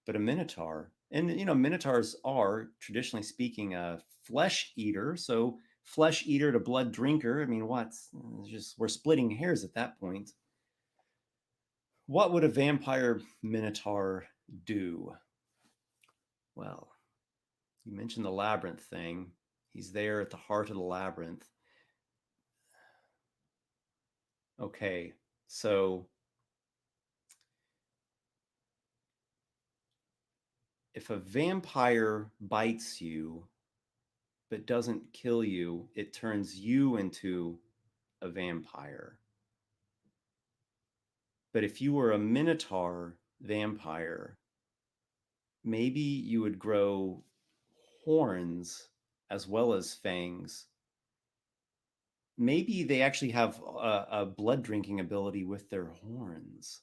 A: But a minotaur, and minotaurs are traditionally speaking a flesh eater. So flesh eater to blood drinker. I mean, what's just we're splitting hairs at that point. What would a vampire minotaur do? Well, you mentioned the labyrinth thing. He's there at the heart of the labyrinth. Okay, so if a vampire bites you but doesn't kill you, it turns you into a vampire. But if you were a minotaur vampire, maybe you would grow horns as well as fangs. Maybe they actually have a blood drinking ability with their horns.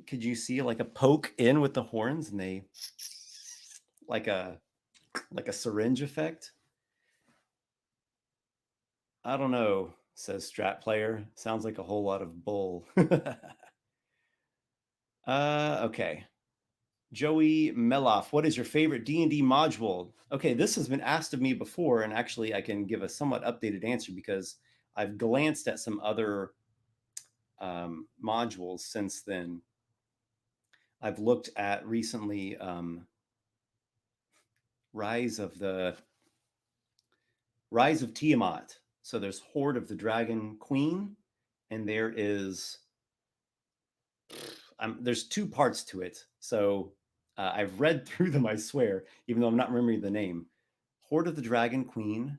A: Could you see like a poke in with the horns and they like a syringe effect? I don't know, says Strat Player. Sounds like a whole lot of bull. Okay. Joey Meloff, what is your favorite D&D module? Okay, this has been asked of me before, and actually I can give a somewhat updated answer because I've glanced at some other modules since then. I've looked at recently Rise of Tiamat. So there's Horde of the Dragon Queen, and there's two parts to it. So I've read through them, I swear, even though I'm not remembering the name. Horde of the Dragon Queen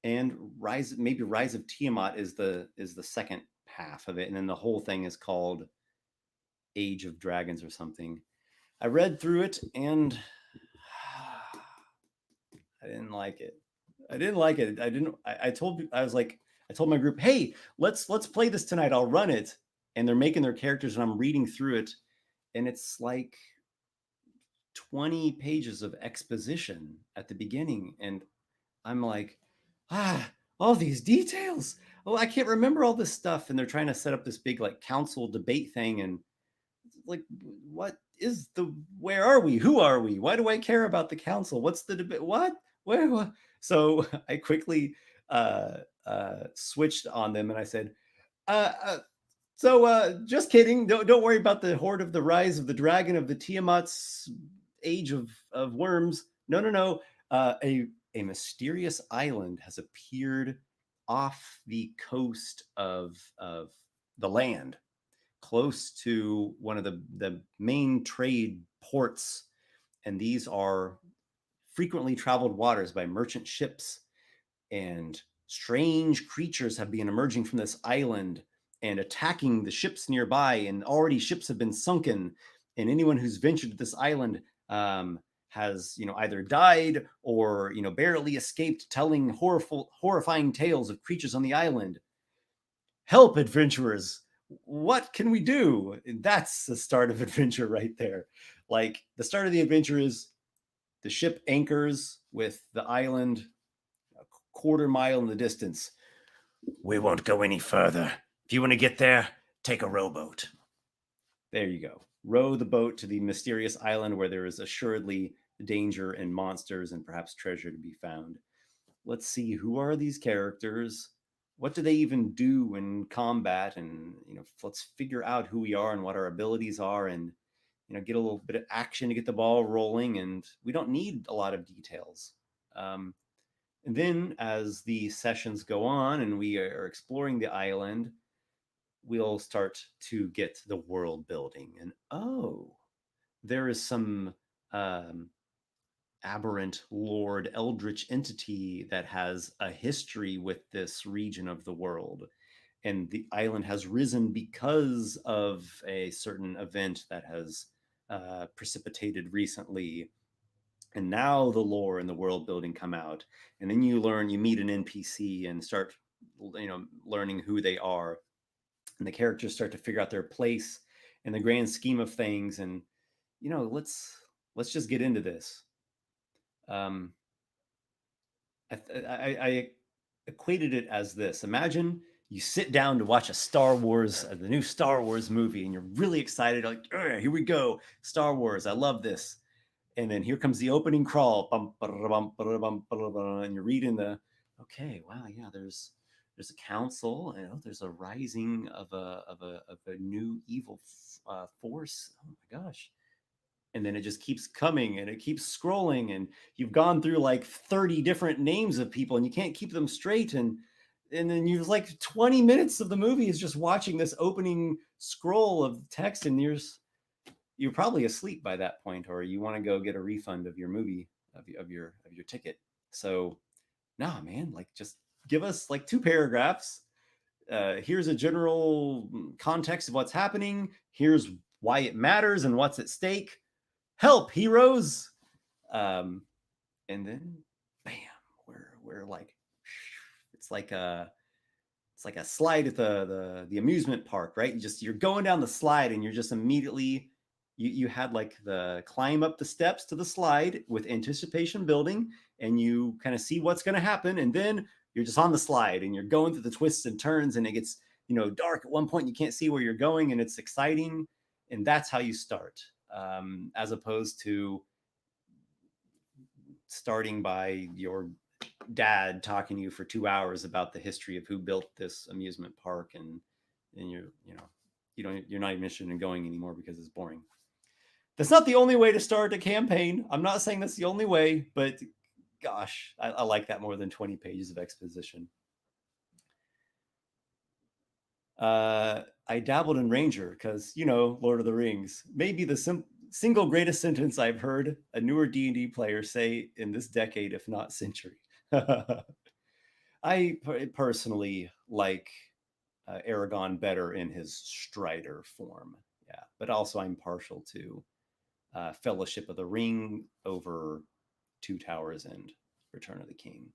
A: and Rise of Tiamat is the second half of it, and then the whole thing is called Age of Dragons or something. I read through it and I didn't like it. I didn't like it. I told my group, hey, let's play this tonight. I'll run it. And they're making their characters and I'm reading through it. And it's like 20 pages of exposition at the beginning. And I'm like, all these details. Oh, I can't remember all this stuff. And they're trying to set up this big like council debate thing. And like, where are we? Who are we? Why do I care about the council? What's the debate? What? So I quickly switched on them and I said, uh, uh, just kidding. Don't worry about the horde of the rise of the dragon of the Tiamat's age of worms. No. a mysterious island has appeared off the coast of the land, close to one of the main trade ports. And these are frequently traveled waters by merchant ships. And strange creatures have been emerging from this island and attacking the ships nearby. And already ships have been sunken. And anyone who's ventured to this island has, either died or, barely escaped, telling horrifying tales of creatures on the island. Help, adventurers! What can we do? And that's the start of adventure right there. Like, the start of the adventure is the ship anchors with the island a quarter mile in the distance. We won't go any further. If you want to get there, take a rowboat. There you go. Row the boat to the mysterious island where there is assuredly danger and monsters and perhaps treasure to be found. Let's see, who are these characters? What do they even do in combat? And let's figure out who we are and what our abilities are, and get a little bit of action to get the ball rolling. And we don't need a lot of details. And then, as the sessions go on and we are exploring the island, we'll start to get the world building. And there is some aberrant lord eldritch entity that has a history with this region of the world. And the island has risen because of a certain event that has precipitated recently. And now the lore and the world building come out. And then you meet an NPC and start, learning who they are. And the characters start to figure out their place in the grand scheme of things. And, let's just get into this. um, I equated it as this. Imagine you sit down to watch the new Star Wars movie, and you're really excited, like, here we go, Star Wars, I love this. And then here comes the opening crawl, and you're reading okay, wow, yeah, there's a council, there's a rising of a new evil force. Oh my gosh. And then it just keeps coming and it keeps scrolling, and you've gone through like 30 different names of people and you can't keep them straight. And then you've like 20 minutes of the movie is just watching this opening scroll of text, and you're probably asleep by that point, or you want to go get a refund of your movie, of your ticket. So nah, man, like, just give us like 2 paragraphs. Here's a general context of what's happening. Here's why it matters and what's at stake. Help, heroes. um and then bam, we're like, it's like a slide at the amusement park, right? You're going down the slide, and you're just immediately, you had like the climb up the steps to the slide with anticipation building, and you kind of see what's going to happen, and then you're just on the slide and you're going through the twists and turns, and it gets dark at one point, you can't see where you're going, and it's exciting. And that's how you start, as opposed to starting by your dad talking to you for 2 hours about the history of who built this amusement park, and you're not even interested in going anymore because it's boring. That's not the only way to start a campaign. I'm not saying that's the only way, but gosh, I like that more than 20 pages of exposition. I dabbled in Ranger because, Lord of the Rings. Maybe the single greatest sentence I've heard a newer D&D player say in this decade, if not century. I personally like Aragon better in his Strider form. Yeah, but also I'm partial to Fellowship of the Ring over Two Towers and Return of the King.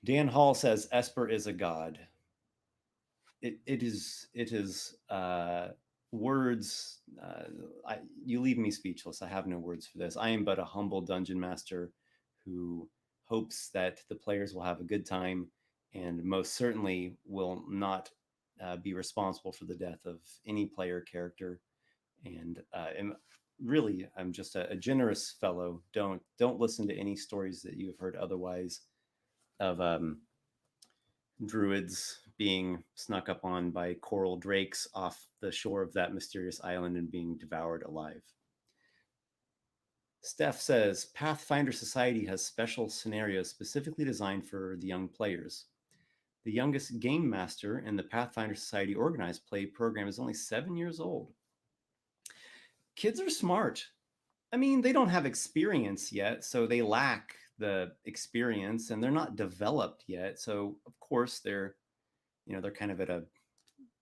A: Dan Hall says Esper is a god. It is words. You leave me speechless. I have no words for this. I am but a humble dungeon master who hopes that the players will have a good time, and most certainly will not be responsible for the death of any player character. And I'm just a generous fellow. Don't listen to any stories that you have heard otherwise of druids being snuck up on by coral drakes off the shore of that mysterious island and being devoured alive. Steph says Pathfinder Society has special scenarios specifically designed for the young players. The youngest game master in the Pathfinder Society organized play program is only 7 years old. Kids are smart. I mean, they don't have experience yet, so they lack the experience and they're not developed yet. So, of course, they're kind of at a,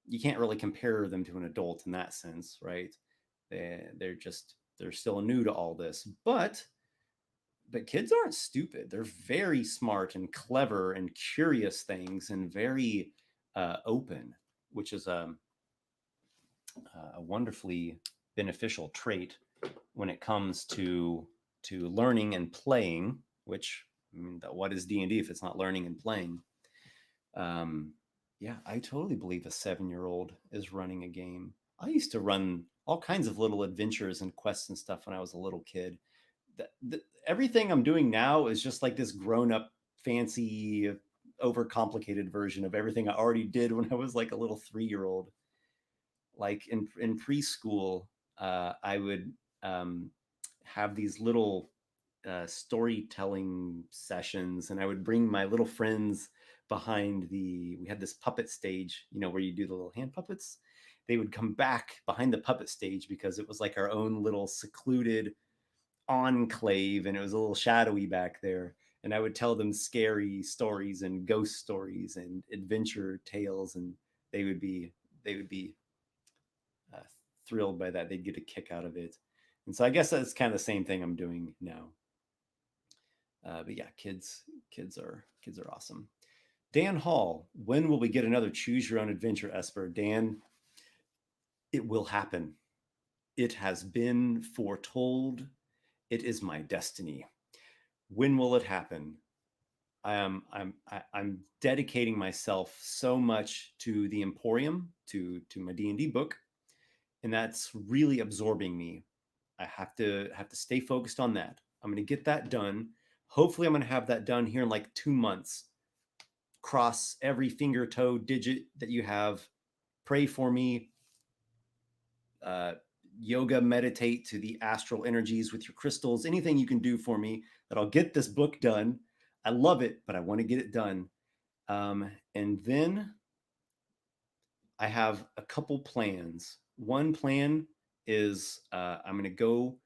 A: you can't really compare them to an adult in that sense, right? They're still new to all this. But kids aren't stupid. They're very smart and clever and curious things and very open, which is a wonderfully beneficial trait when it comes to learning and playing. Which, I mean, what is D&D if it's not learning and playing? Um, yeah, I totally believe a 7-year-old is running a game. I used to run all kinds of little adventures and quests and stuff when I was a little kid. Everything I'm doing now is just like this grown up, fancy, overcomplicated version of everything I already did when I was like a little 3-year-old. Like in preschool, I would have these little storytelling sessions, and I would bring my little friends behind the. We had this puppet stage, where you do the little hand puppets. They would come back behind the puppet stage because it was like our own little secluded enclave, and it was a little shadowy back there. And I would tell them scary stories and ghost stories and adventure tales, and they would be uh, thrilled by that. They'd get a kick out of it. And so I guess that's kind of the same thing I'm doing now. But yeah, kids are awesome. Dan Hall, when will we get another choose your own adventure, Esper? Dan, it will happen. It has been foretold. It is my destiny. When will it happen? I'm dedicating myself so much to the Emporium, to my D&D book, and that's really absorbing me. I have to stay focused on that. I'm going to get that done. Hopefully, I'm going to have that done here in like 2 months. Cross every finger, toe, digit that you have. Pray for me. Uh, Yoga, meditate to the astral energies with your crystals. Anything you can do for me that I'll get this book done. I love it, but I want to get it done. And then I have a couple plans. One plan is I'm going to go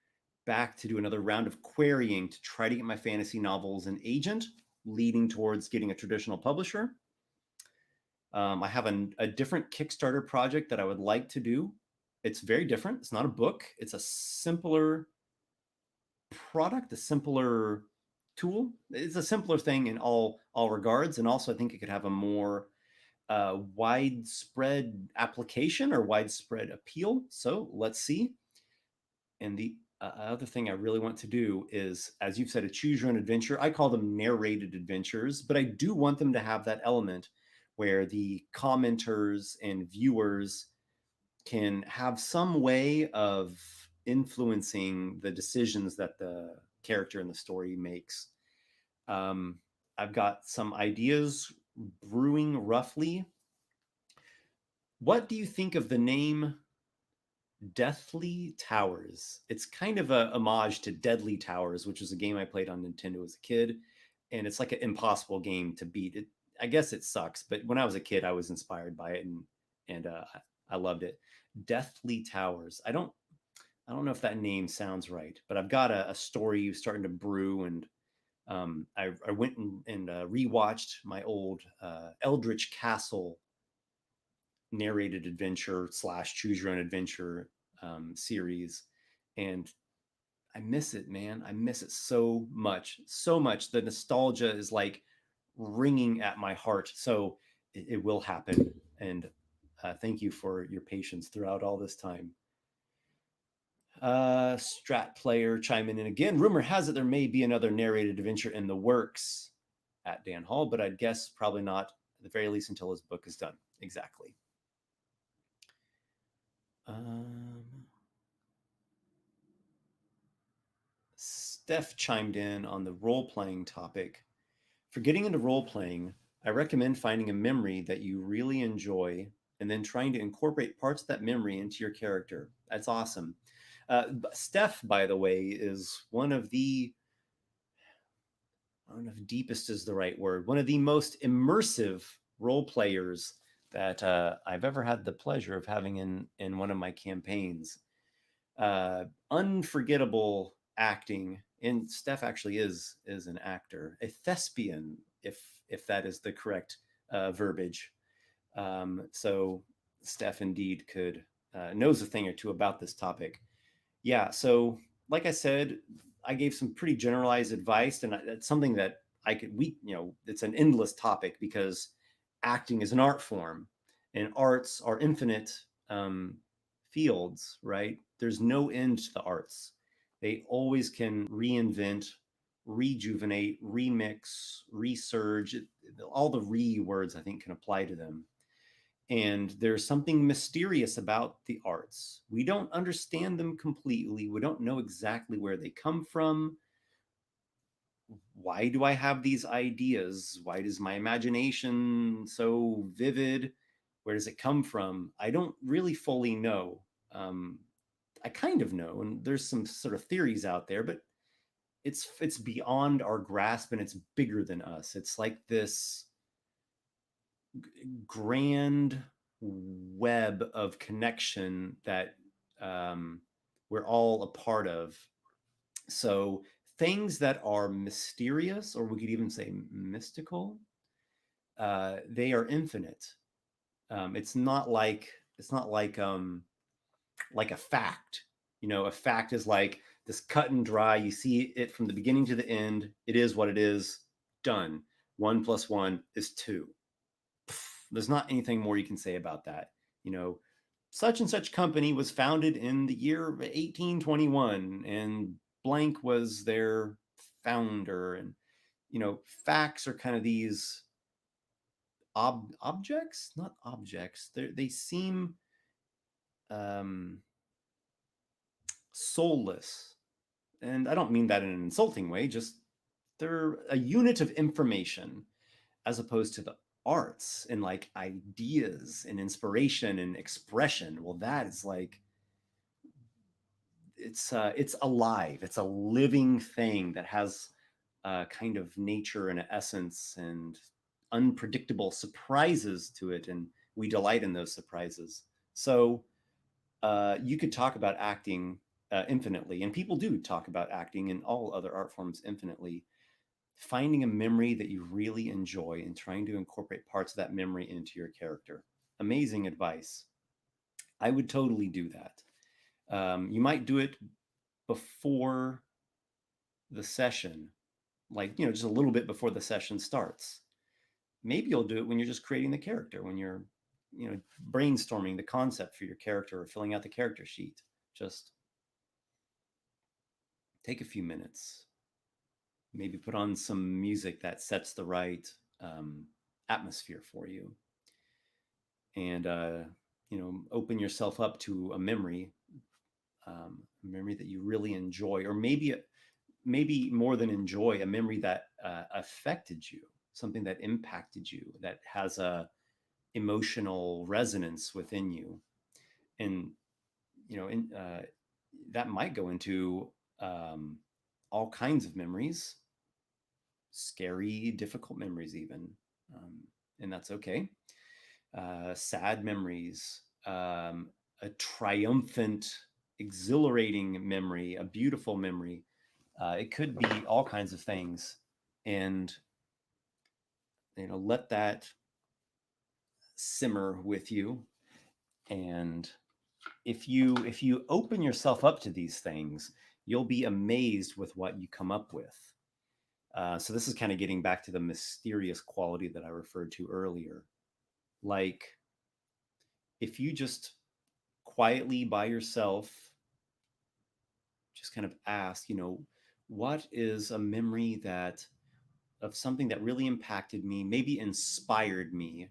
A: back to do another round of querying to try to get my fantasy novels an agent, leading towards getting a traditional publisher. I have a different Kickstarter project that I would like to do. It's very different. It's not a book. It's a simpler product, a simpler tool. It's a simpler thing in all regards, and also I think it could have a more widespread application or widespread appeal. So let's see. And the other thing I really want to do is, as you've said, a choose your own adventure. I call them narrated adventures, but I do want them to have that element where the commenters and viewers can have some way of influencing the decisions that the character in the story makes. Um, I've got some ideas brewing roughly. What do you think of the name Deathly Towers? It's kind of a homage to Deadly Towers, which was a game I played on Nintendo as a kid, and it's like an impossible game to beat. I guess it sucks, but when I was a kid, I was inspired by it, and I loved it. Deathly Towers. I don't know if that name sounds right, but I've got a story starting to brew, and I went and rewatched my old Eldritch Castle narrated adventure slash choose your own adventure series, and I miss it, man. I miss it so much, so much. The nostalgia is like ringing at my heart. So it will happen, and thank you for your patience throughout all this time. Strat player chiming in again. Rumor has it there may be another narrated adventure in the works at Dan Hall, but I'd guess probably not, at the very least, until his book is done. Exactly. Steph chimed in on the role playing topic. For getting into role playing, I recommend finding a memory that you really enjoy and then trying to incorporate parts of that memory into your character. That's awesome. Steph, by the way, is one of the, I don't know if deepest is the right word, one of the most immersive role players that I've ever had the pleasure of having in one of my campaigns. Unforgettable acting, and Steph actually is an actor, a thespian, if that is the correct verbiage. So Steph indeed could knows a thing or two about this topic. Yeah, so like I said, I gave some pretty generalized advice, and it's something that I could it's an endless topic because acting is an art form, and arts are infinite um, fields, right? There's no end to the arts. They always can reinvent, rejuvenate, remix, resurge. All the re words I think can apply to them. And there's something mysterious about the arts. We don't understand them completely. We don't know exactly where they come from. Why do I have these ideas? Why does my imagination so vivid? Where does it come from? I don't really fully know. Um, I kind of know, and there's some sort of theories out there, but it's beyond our grasp, and it's bigger than us. It's like this grand web of connection that we're all a part of. So things that are mysterious, or we could even say mystical, they are infinite. It's not like a fact. A fact is like this cut and dry. You see it from the beginning to the end. It is what it is. Done. 1 plus 1 is 2. There's not anything more you can say about that. You know, such and such company was founded in the year 1821, and blank was their founder. And facts are kind of these objects, not objects. They seem um, soulless, and I don't mean that in an insulting way. Just they're a unit of information as opposed to the arts and like ideas and inspiration and expression. Well, that is like it's alive. It's a living thing that has a kind of nature and essence and unpredictable surprises to it, and we delight in those surprises. So you could talk about acting infinitely, and people do talk about acting and all other art forms infinitely. Finding a memory that you really enjoy and trying to incorporate parts of that memory into your character. Amazing advice. I would totally do that. You might do it before the session, like, just a little bit before the session starts. Maybe you'll do it when you're just creating the character, when you're, brainstorming the concept for your character or filling out the character sheet. Just take a few minutes, maybe put on some music that sets the right um, atmosphere for you, and open yourself up to a memory that you really enjoy, or maybe more than enjoy, a memory that affected you, something that impacted you, that has a emotional resonance within you. And that might go into um, all kinds of memories, scary, difficult memories, even, um, and that's okay. Sad memories, a triumphant, exhilarating memory, a beautiful memory. It could be all kinds of things, and let that simmer with you. And if you open yourself up to these things, you'll be amazed with what you come up with. So this is kind of getting back to the mysterious quality that I referred to earlier. Like, if you just quietly by yourself just kind of ask, what is a memory that of something that really impacted me, maybe inspired me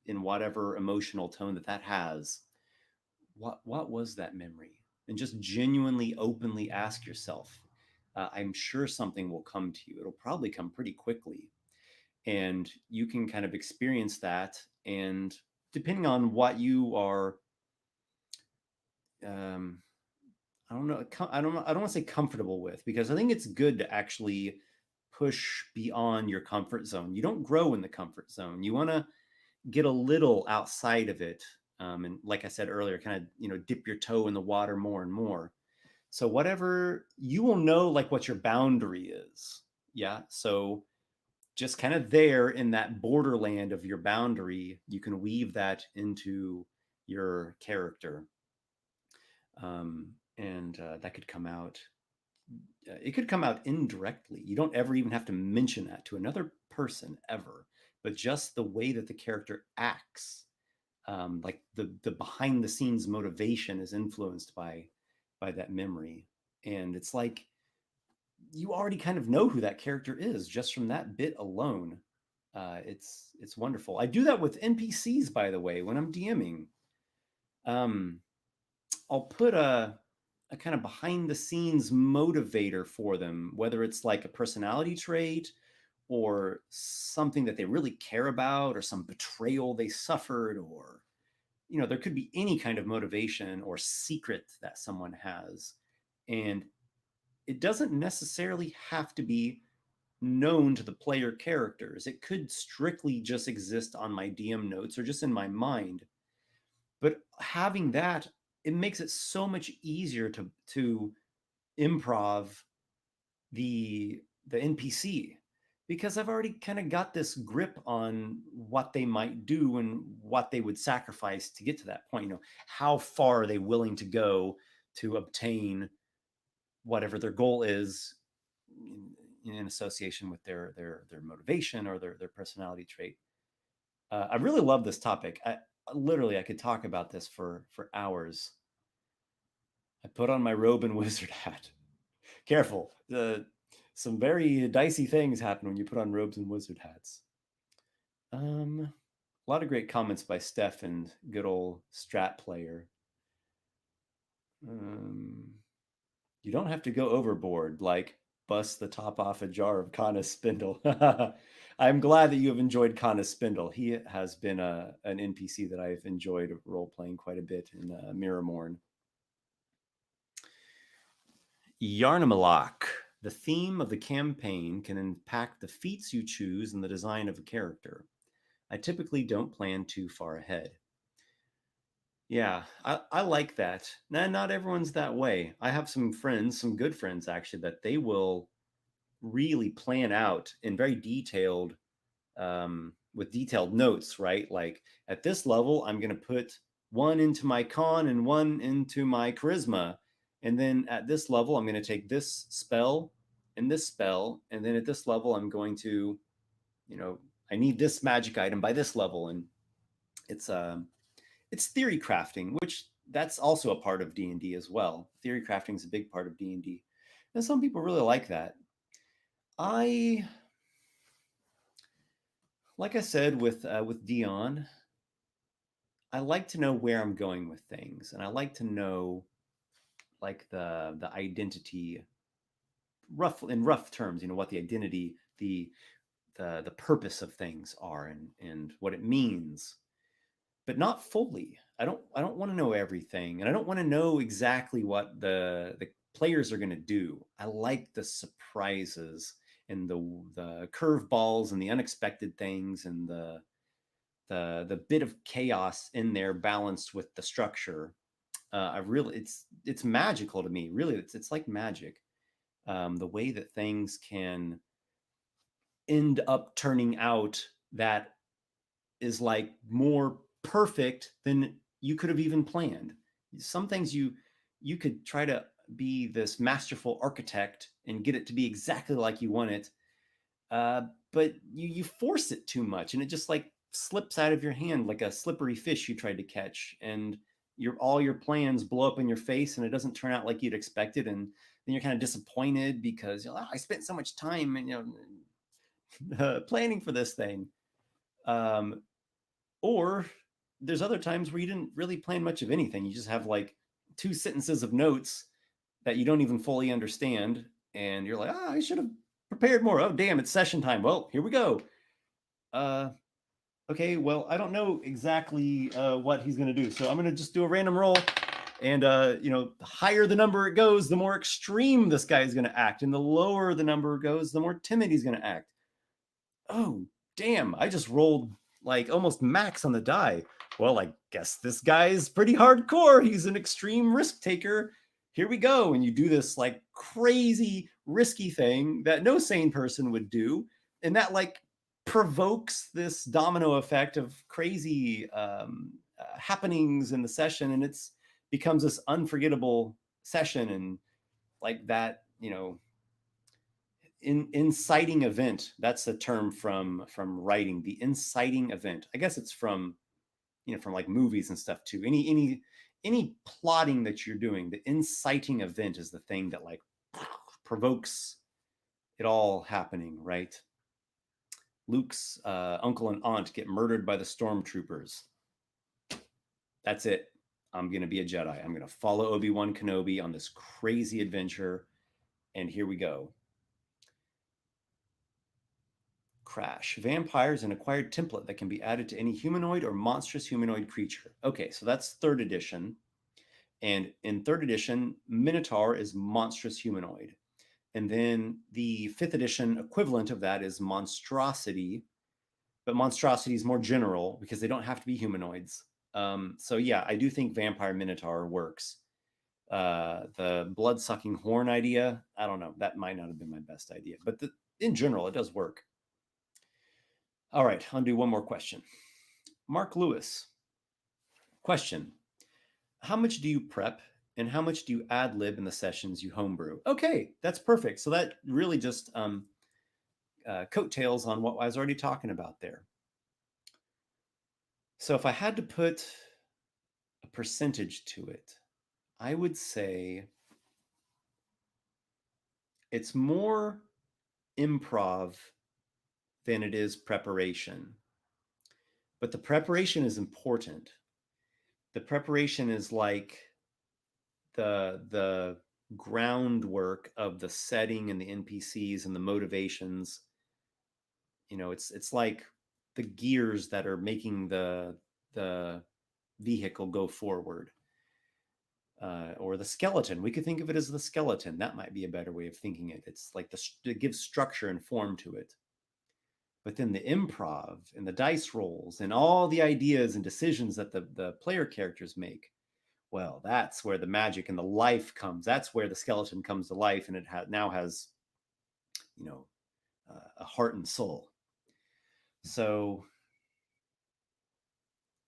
A: in whatever emotional tone that has. What was that memory? And just genuinely, openly ask yourself. I'm sure something will come to you. It'll probably come pretty quickly, and you can kind of experience that. And depending on what you are, um, I don't know. I don't want to say comfortable with, because I think it's good to actually push beyond your comfort zone. You don't grow in the comfort zone. You want to get a little outside of it. And like I said earlier, kind of, dip your toe in the water more and more. So whatever, you will know like what your boundary is. Yeah. So just kind of there in that borderland of your boundary, you can weave that into your character. And that could come out, it could come out indirectly. You don't ever even have to mention that to another person ever, but just the way that the character acts, like the behind the scenes motivation is influenced by that memory. And it's like you already kind of know who that character is just from that bit alone. It's wonderful. I do that with NPCs, by the way, when I'm DMing. Um, I'll put a kind of behind the scenes motivator for them, whether it's like a personality trait or something that they really care about, or some betrayal they suffered, or there could be any kind of motivation or secret that someone has. And it doesn't necessarily have to be known to the player characters. It could strictly just exist on my DM notes or just in my mind. But having that, it makes it so much easier to improv the NPC, because I've already kind of got this grip on what they might do and what they would sacrifice to get to that point. How far are they willing to go to obtain whatever their goal is in association with their motivation or their personality trait. I really love this topic. I could talk about this for hours. I put on my robe and wizard hat. Careful. Some very dicey things happen when you put on robes and wizard hats. A lot of great comments by Steph and good old Strat player. You don't have to go overboard, like bust the top off a jar of Kana's spindle. I'm glad that you have enjoyed Kana's spindle. He has been an NPC that I've enjoyed role playing quite a bit in Mirrormorn. Yarnamalak. The theme of the campaign can impact the feats you choose and the design of a character. I typically don't plan too far ahead. Yeah, I like that. Not everyone's that way. I have some friends, some good friends actually, that they will really plan out in very detailed, with detailed notes, right? Like at this level, I'm going to put one into my con and one into my charisma. And then at this level, I'm going to take this spell and this spell. And then at this level, I'm going to, I need this magic item by this level. And it's, it's theory crafting, which that's also a part of D&D as well. Theory crafting is a big part of D&D. And some people really like that. Like I said with Dion, I like to know where I'm going with things, and I like to know like the identity, rough terms, what the identity, the purpose of things are, and what it means, but not fully. I don't want to know everything, and I don't want to know exactly what the players are going to do. I like the surprises and the curveballs and the unexpected things and the bit of chaos in there balanced with the structure. I really, it's magical to me. Really, it's like magic. The way that things can end up turning out that is like more perfect than you could have even planned. Some things you could try to be this masterful architect and get it to be exactly like you want it, but you force it too much, and it just like slips out of your hand like a slippery fish you tried to catch, and all your plans blow up in your face, and it doesn't turn out like you'd expected, and then you're kind of disappointed because I spent so much time and planning for this thing. Um, or there's other times where you didn't really plan much of anything. You just have like 2 sentences of notes that you don't even fully understand, and you're like, I should have prepared more. Oh, damn, it's session time. Well, here we go. Okay, well, I don't know exactly what he's going to do, so I'm going to just do a random roll. And the higher the number it goes, the more extreme this guy is going to act, and the lower the number goes, the more timid he's going to act. Oh, damn, I just rolled like almost max on the die. Well, I guess this guy's pretty hardcore. He's an extreme risk taker. Here we go. And you do this like crazy risky thing that no sane person would do. And that like provokes this domino effect of crazy happenings in the session. And it's becomes this unforgettable session. And like that, inciting event, that's the term from writing, the inciting event. I guess it's from from like movies and stuff too. Any plotting that you're doing, the inciting event is the thing that like provokes it all happening, right? Luke's uncle and aunt get murdered by the stormtroopers. That's it. I'm gonna be a Jedi. I'm gonna follow Obi-Wan Kenobi on this crazy adventure, and here we go. Crash. Vampires, an acquired template that can be added to any humanoid or monstrous humanoid creature. Okay, so that's third edition. And in third edition, Minotaur is monstrous humanoid. And then the fifth edition equivalent of that is monstrosity. But monstrosity is more general because they don't have to be humanoids. So yeah, I do think vampire Minotaur works. The blood sucking horn idea, I don't know. That might not have been my best idea. But in general, it does work. All right, I'll do one more question. Mark Lewis. Question. How much do you prep and how much do you ad lib in the sessions you homebrew? Okay, that's perfect. So that really just coattails on what I was already talking about there. So if I had to put a percentage to it, I would say it's more improv than it is preparation. But the preparation is important. The preparation is like the groundwork of the setting and the NPCs and the motivations. It's like the gears that are making the vehicle go forward. Or the skeleton. We could think of it as the skeleton. That might be a better way of thinking it. It's like it gives structure and form to it. But then the improv and the dice rolls and all the ideas and decisions that the player characters make, well, that's where the magic and the life comes. That's where the skeleton comes to life, and it now has, a heart and soul. So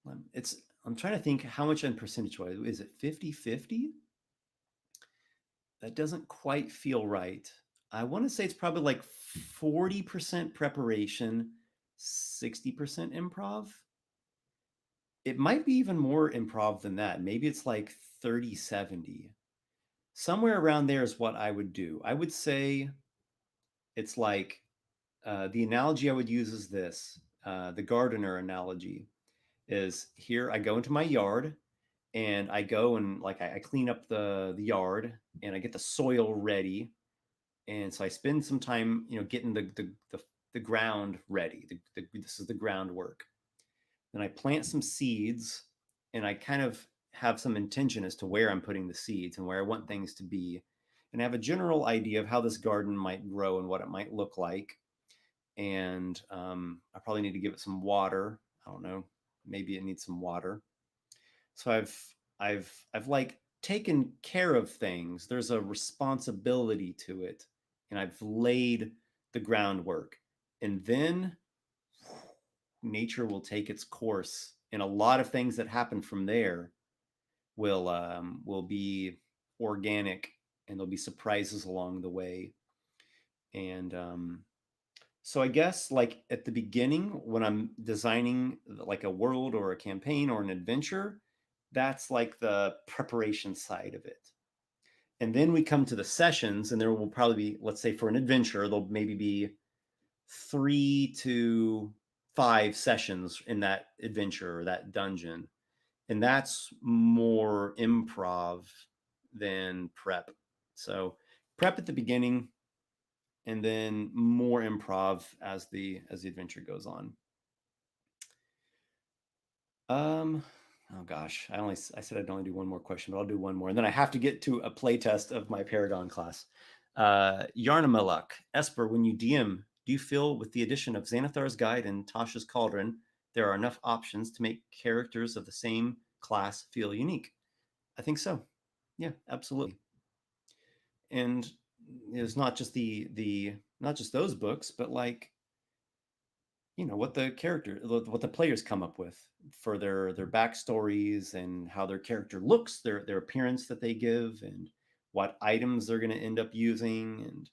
A: I'm trying to think how much in percentage wise. Is it 50-50? That doesn't quite feel right. I want to say it's probably like 40% preparation, 60% improv. It might be even more improv than that. Maybe it's like 30-70. Somewhere around there is what I would do. I would say it's like the analogy I would use is this. The gardener analogy is, here I go into my yard and I go and like I clean up the yard and I get the soil ready. And so I spend some time, getting the ground ready. This is the groundwork. Then I plant some seeds, and I kind of have some intention as to where I'm putting the seeds and where I want things to be, and I have a general idea of how this garden might grow and what it might look like. And I probably need to give it some water. I don't know. Maybe it needs some water. So I've like taken care of things. There's a responsibility to it, and I've laid the groundwork. And then nature will take its course, and a lot of things that happen from there will be organic, and there'll be surprises along the way. And so I guess like at the beginning when I'm designing like a world or a campaign or an adventure, that's like the preparation side of it. And then we come to the sessions, and there will probably be, let's say for an adventure, there'll maybe be 3 to 5 sessions in that adventure or that dungeon. And that's more improv than prep. So prep at the beginning, and then more improv as the adventure goes on. Oh gosh, I said I'd only do one more question, but I'll do one more, and then I have to get to a play test of my Paragon class. Yarnamaluk, Esper, when you DM, do you feel with the addition of Xanathar's Guide and Tasha's Cauldron, there are enough options to make characters of the same class feel unique? I think so. Yeah, absolutely. And it's not just the not just those books, but like what the players come up with for their backstories and how their character looks, their appearance that they give, and what items they're going to end up using, and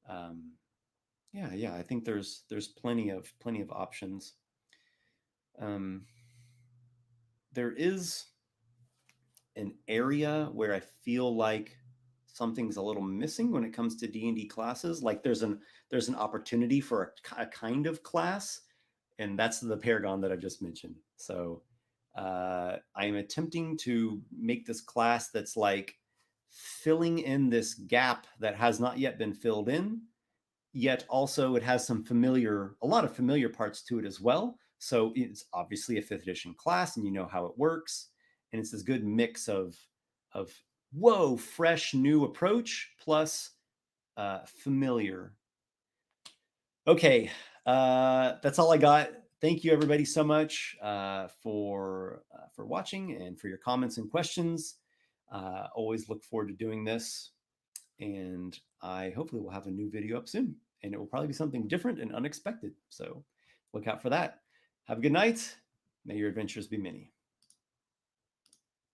A: um, yeah, I think there's plenty of options. Um, there is an area where I feel like something's a little missing when it comes to D&D classes. Like there's an opportunity for a kind of class, and that's the Paragon that I just mentioned. So I am attempting to make this class that's like filling in this gap that has not yet been filled in, yet also it has a lot of familiar parts to it as well. So it's obviously a fifth edition class, and you know how it works, and it's this good mix of whoa, fresh new approach plus familiar. Okay, that's all I got. Thank you everybody so much for watching and for your comments and questions. Always look forward to doing this, and I hopefully will have a new video up soon, and it will probably be something different and unexpected. So look out for that. Have a good night. May your adventures be many.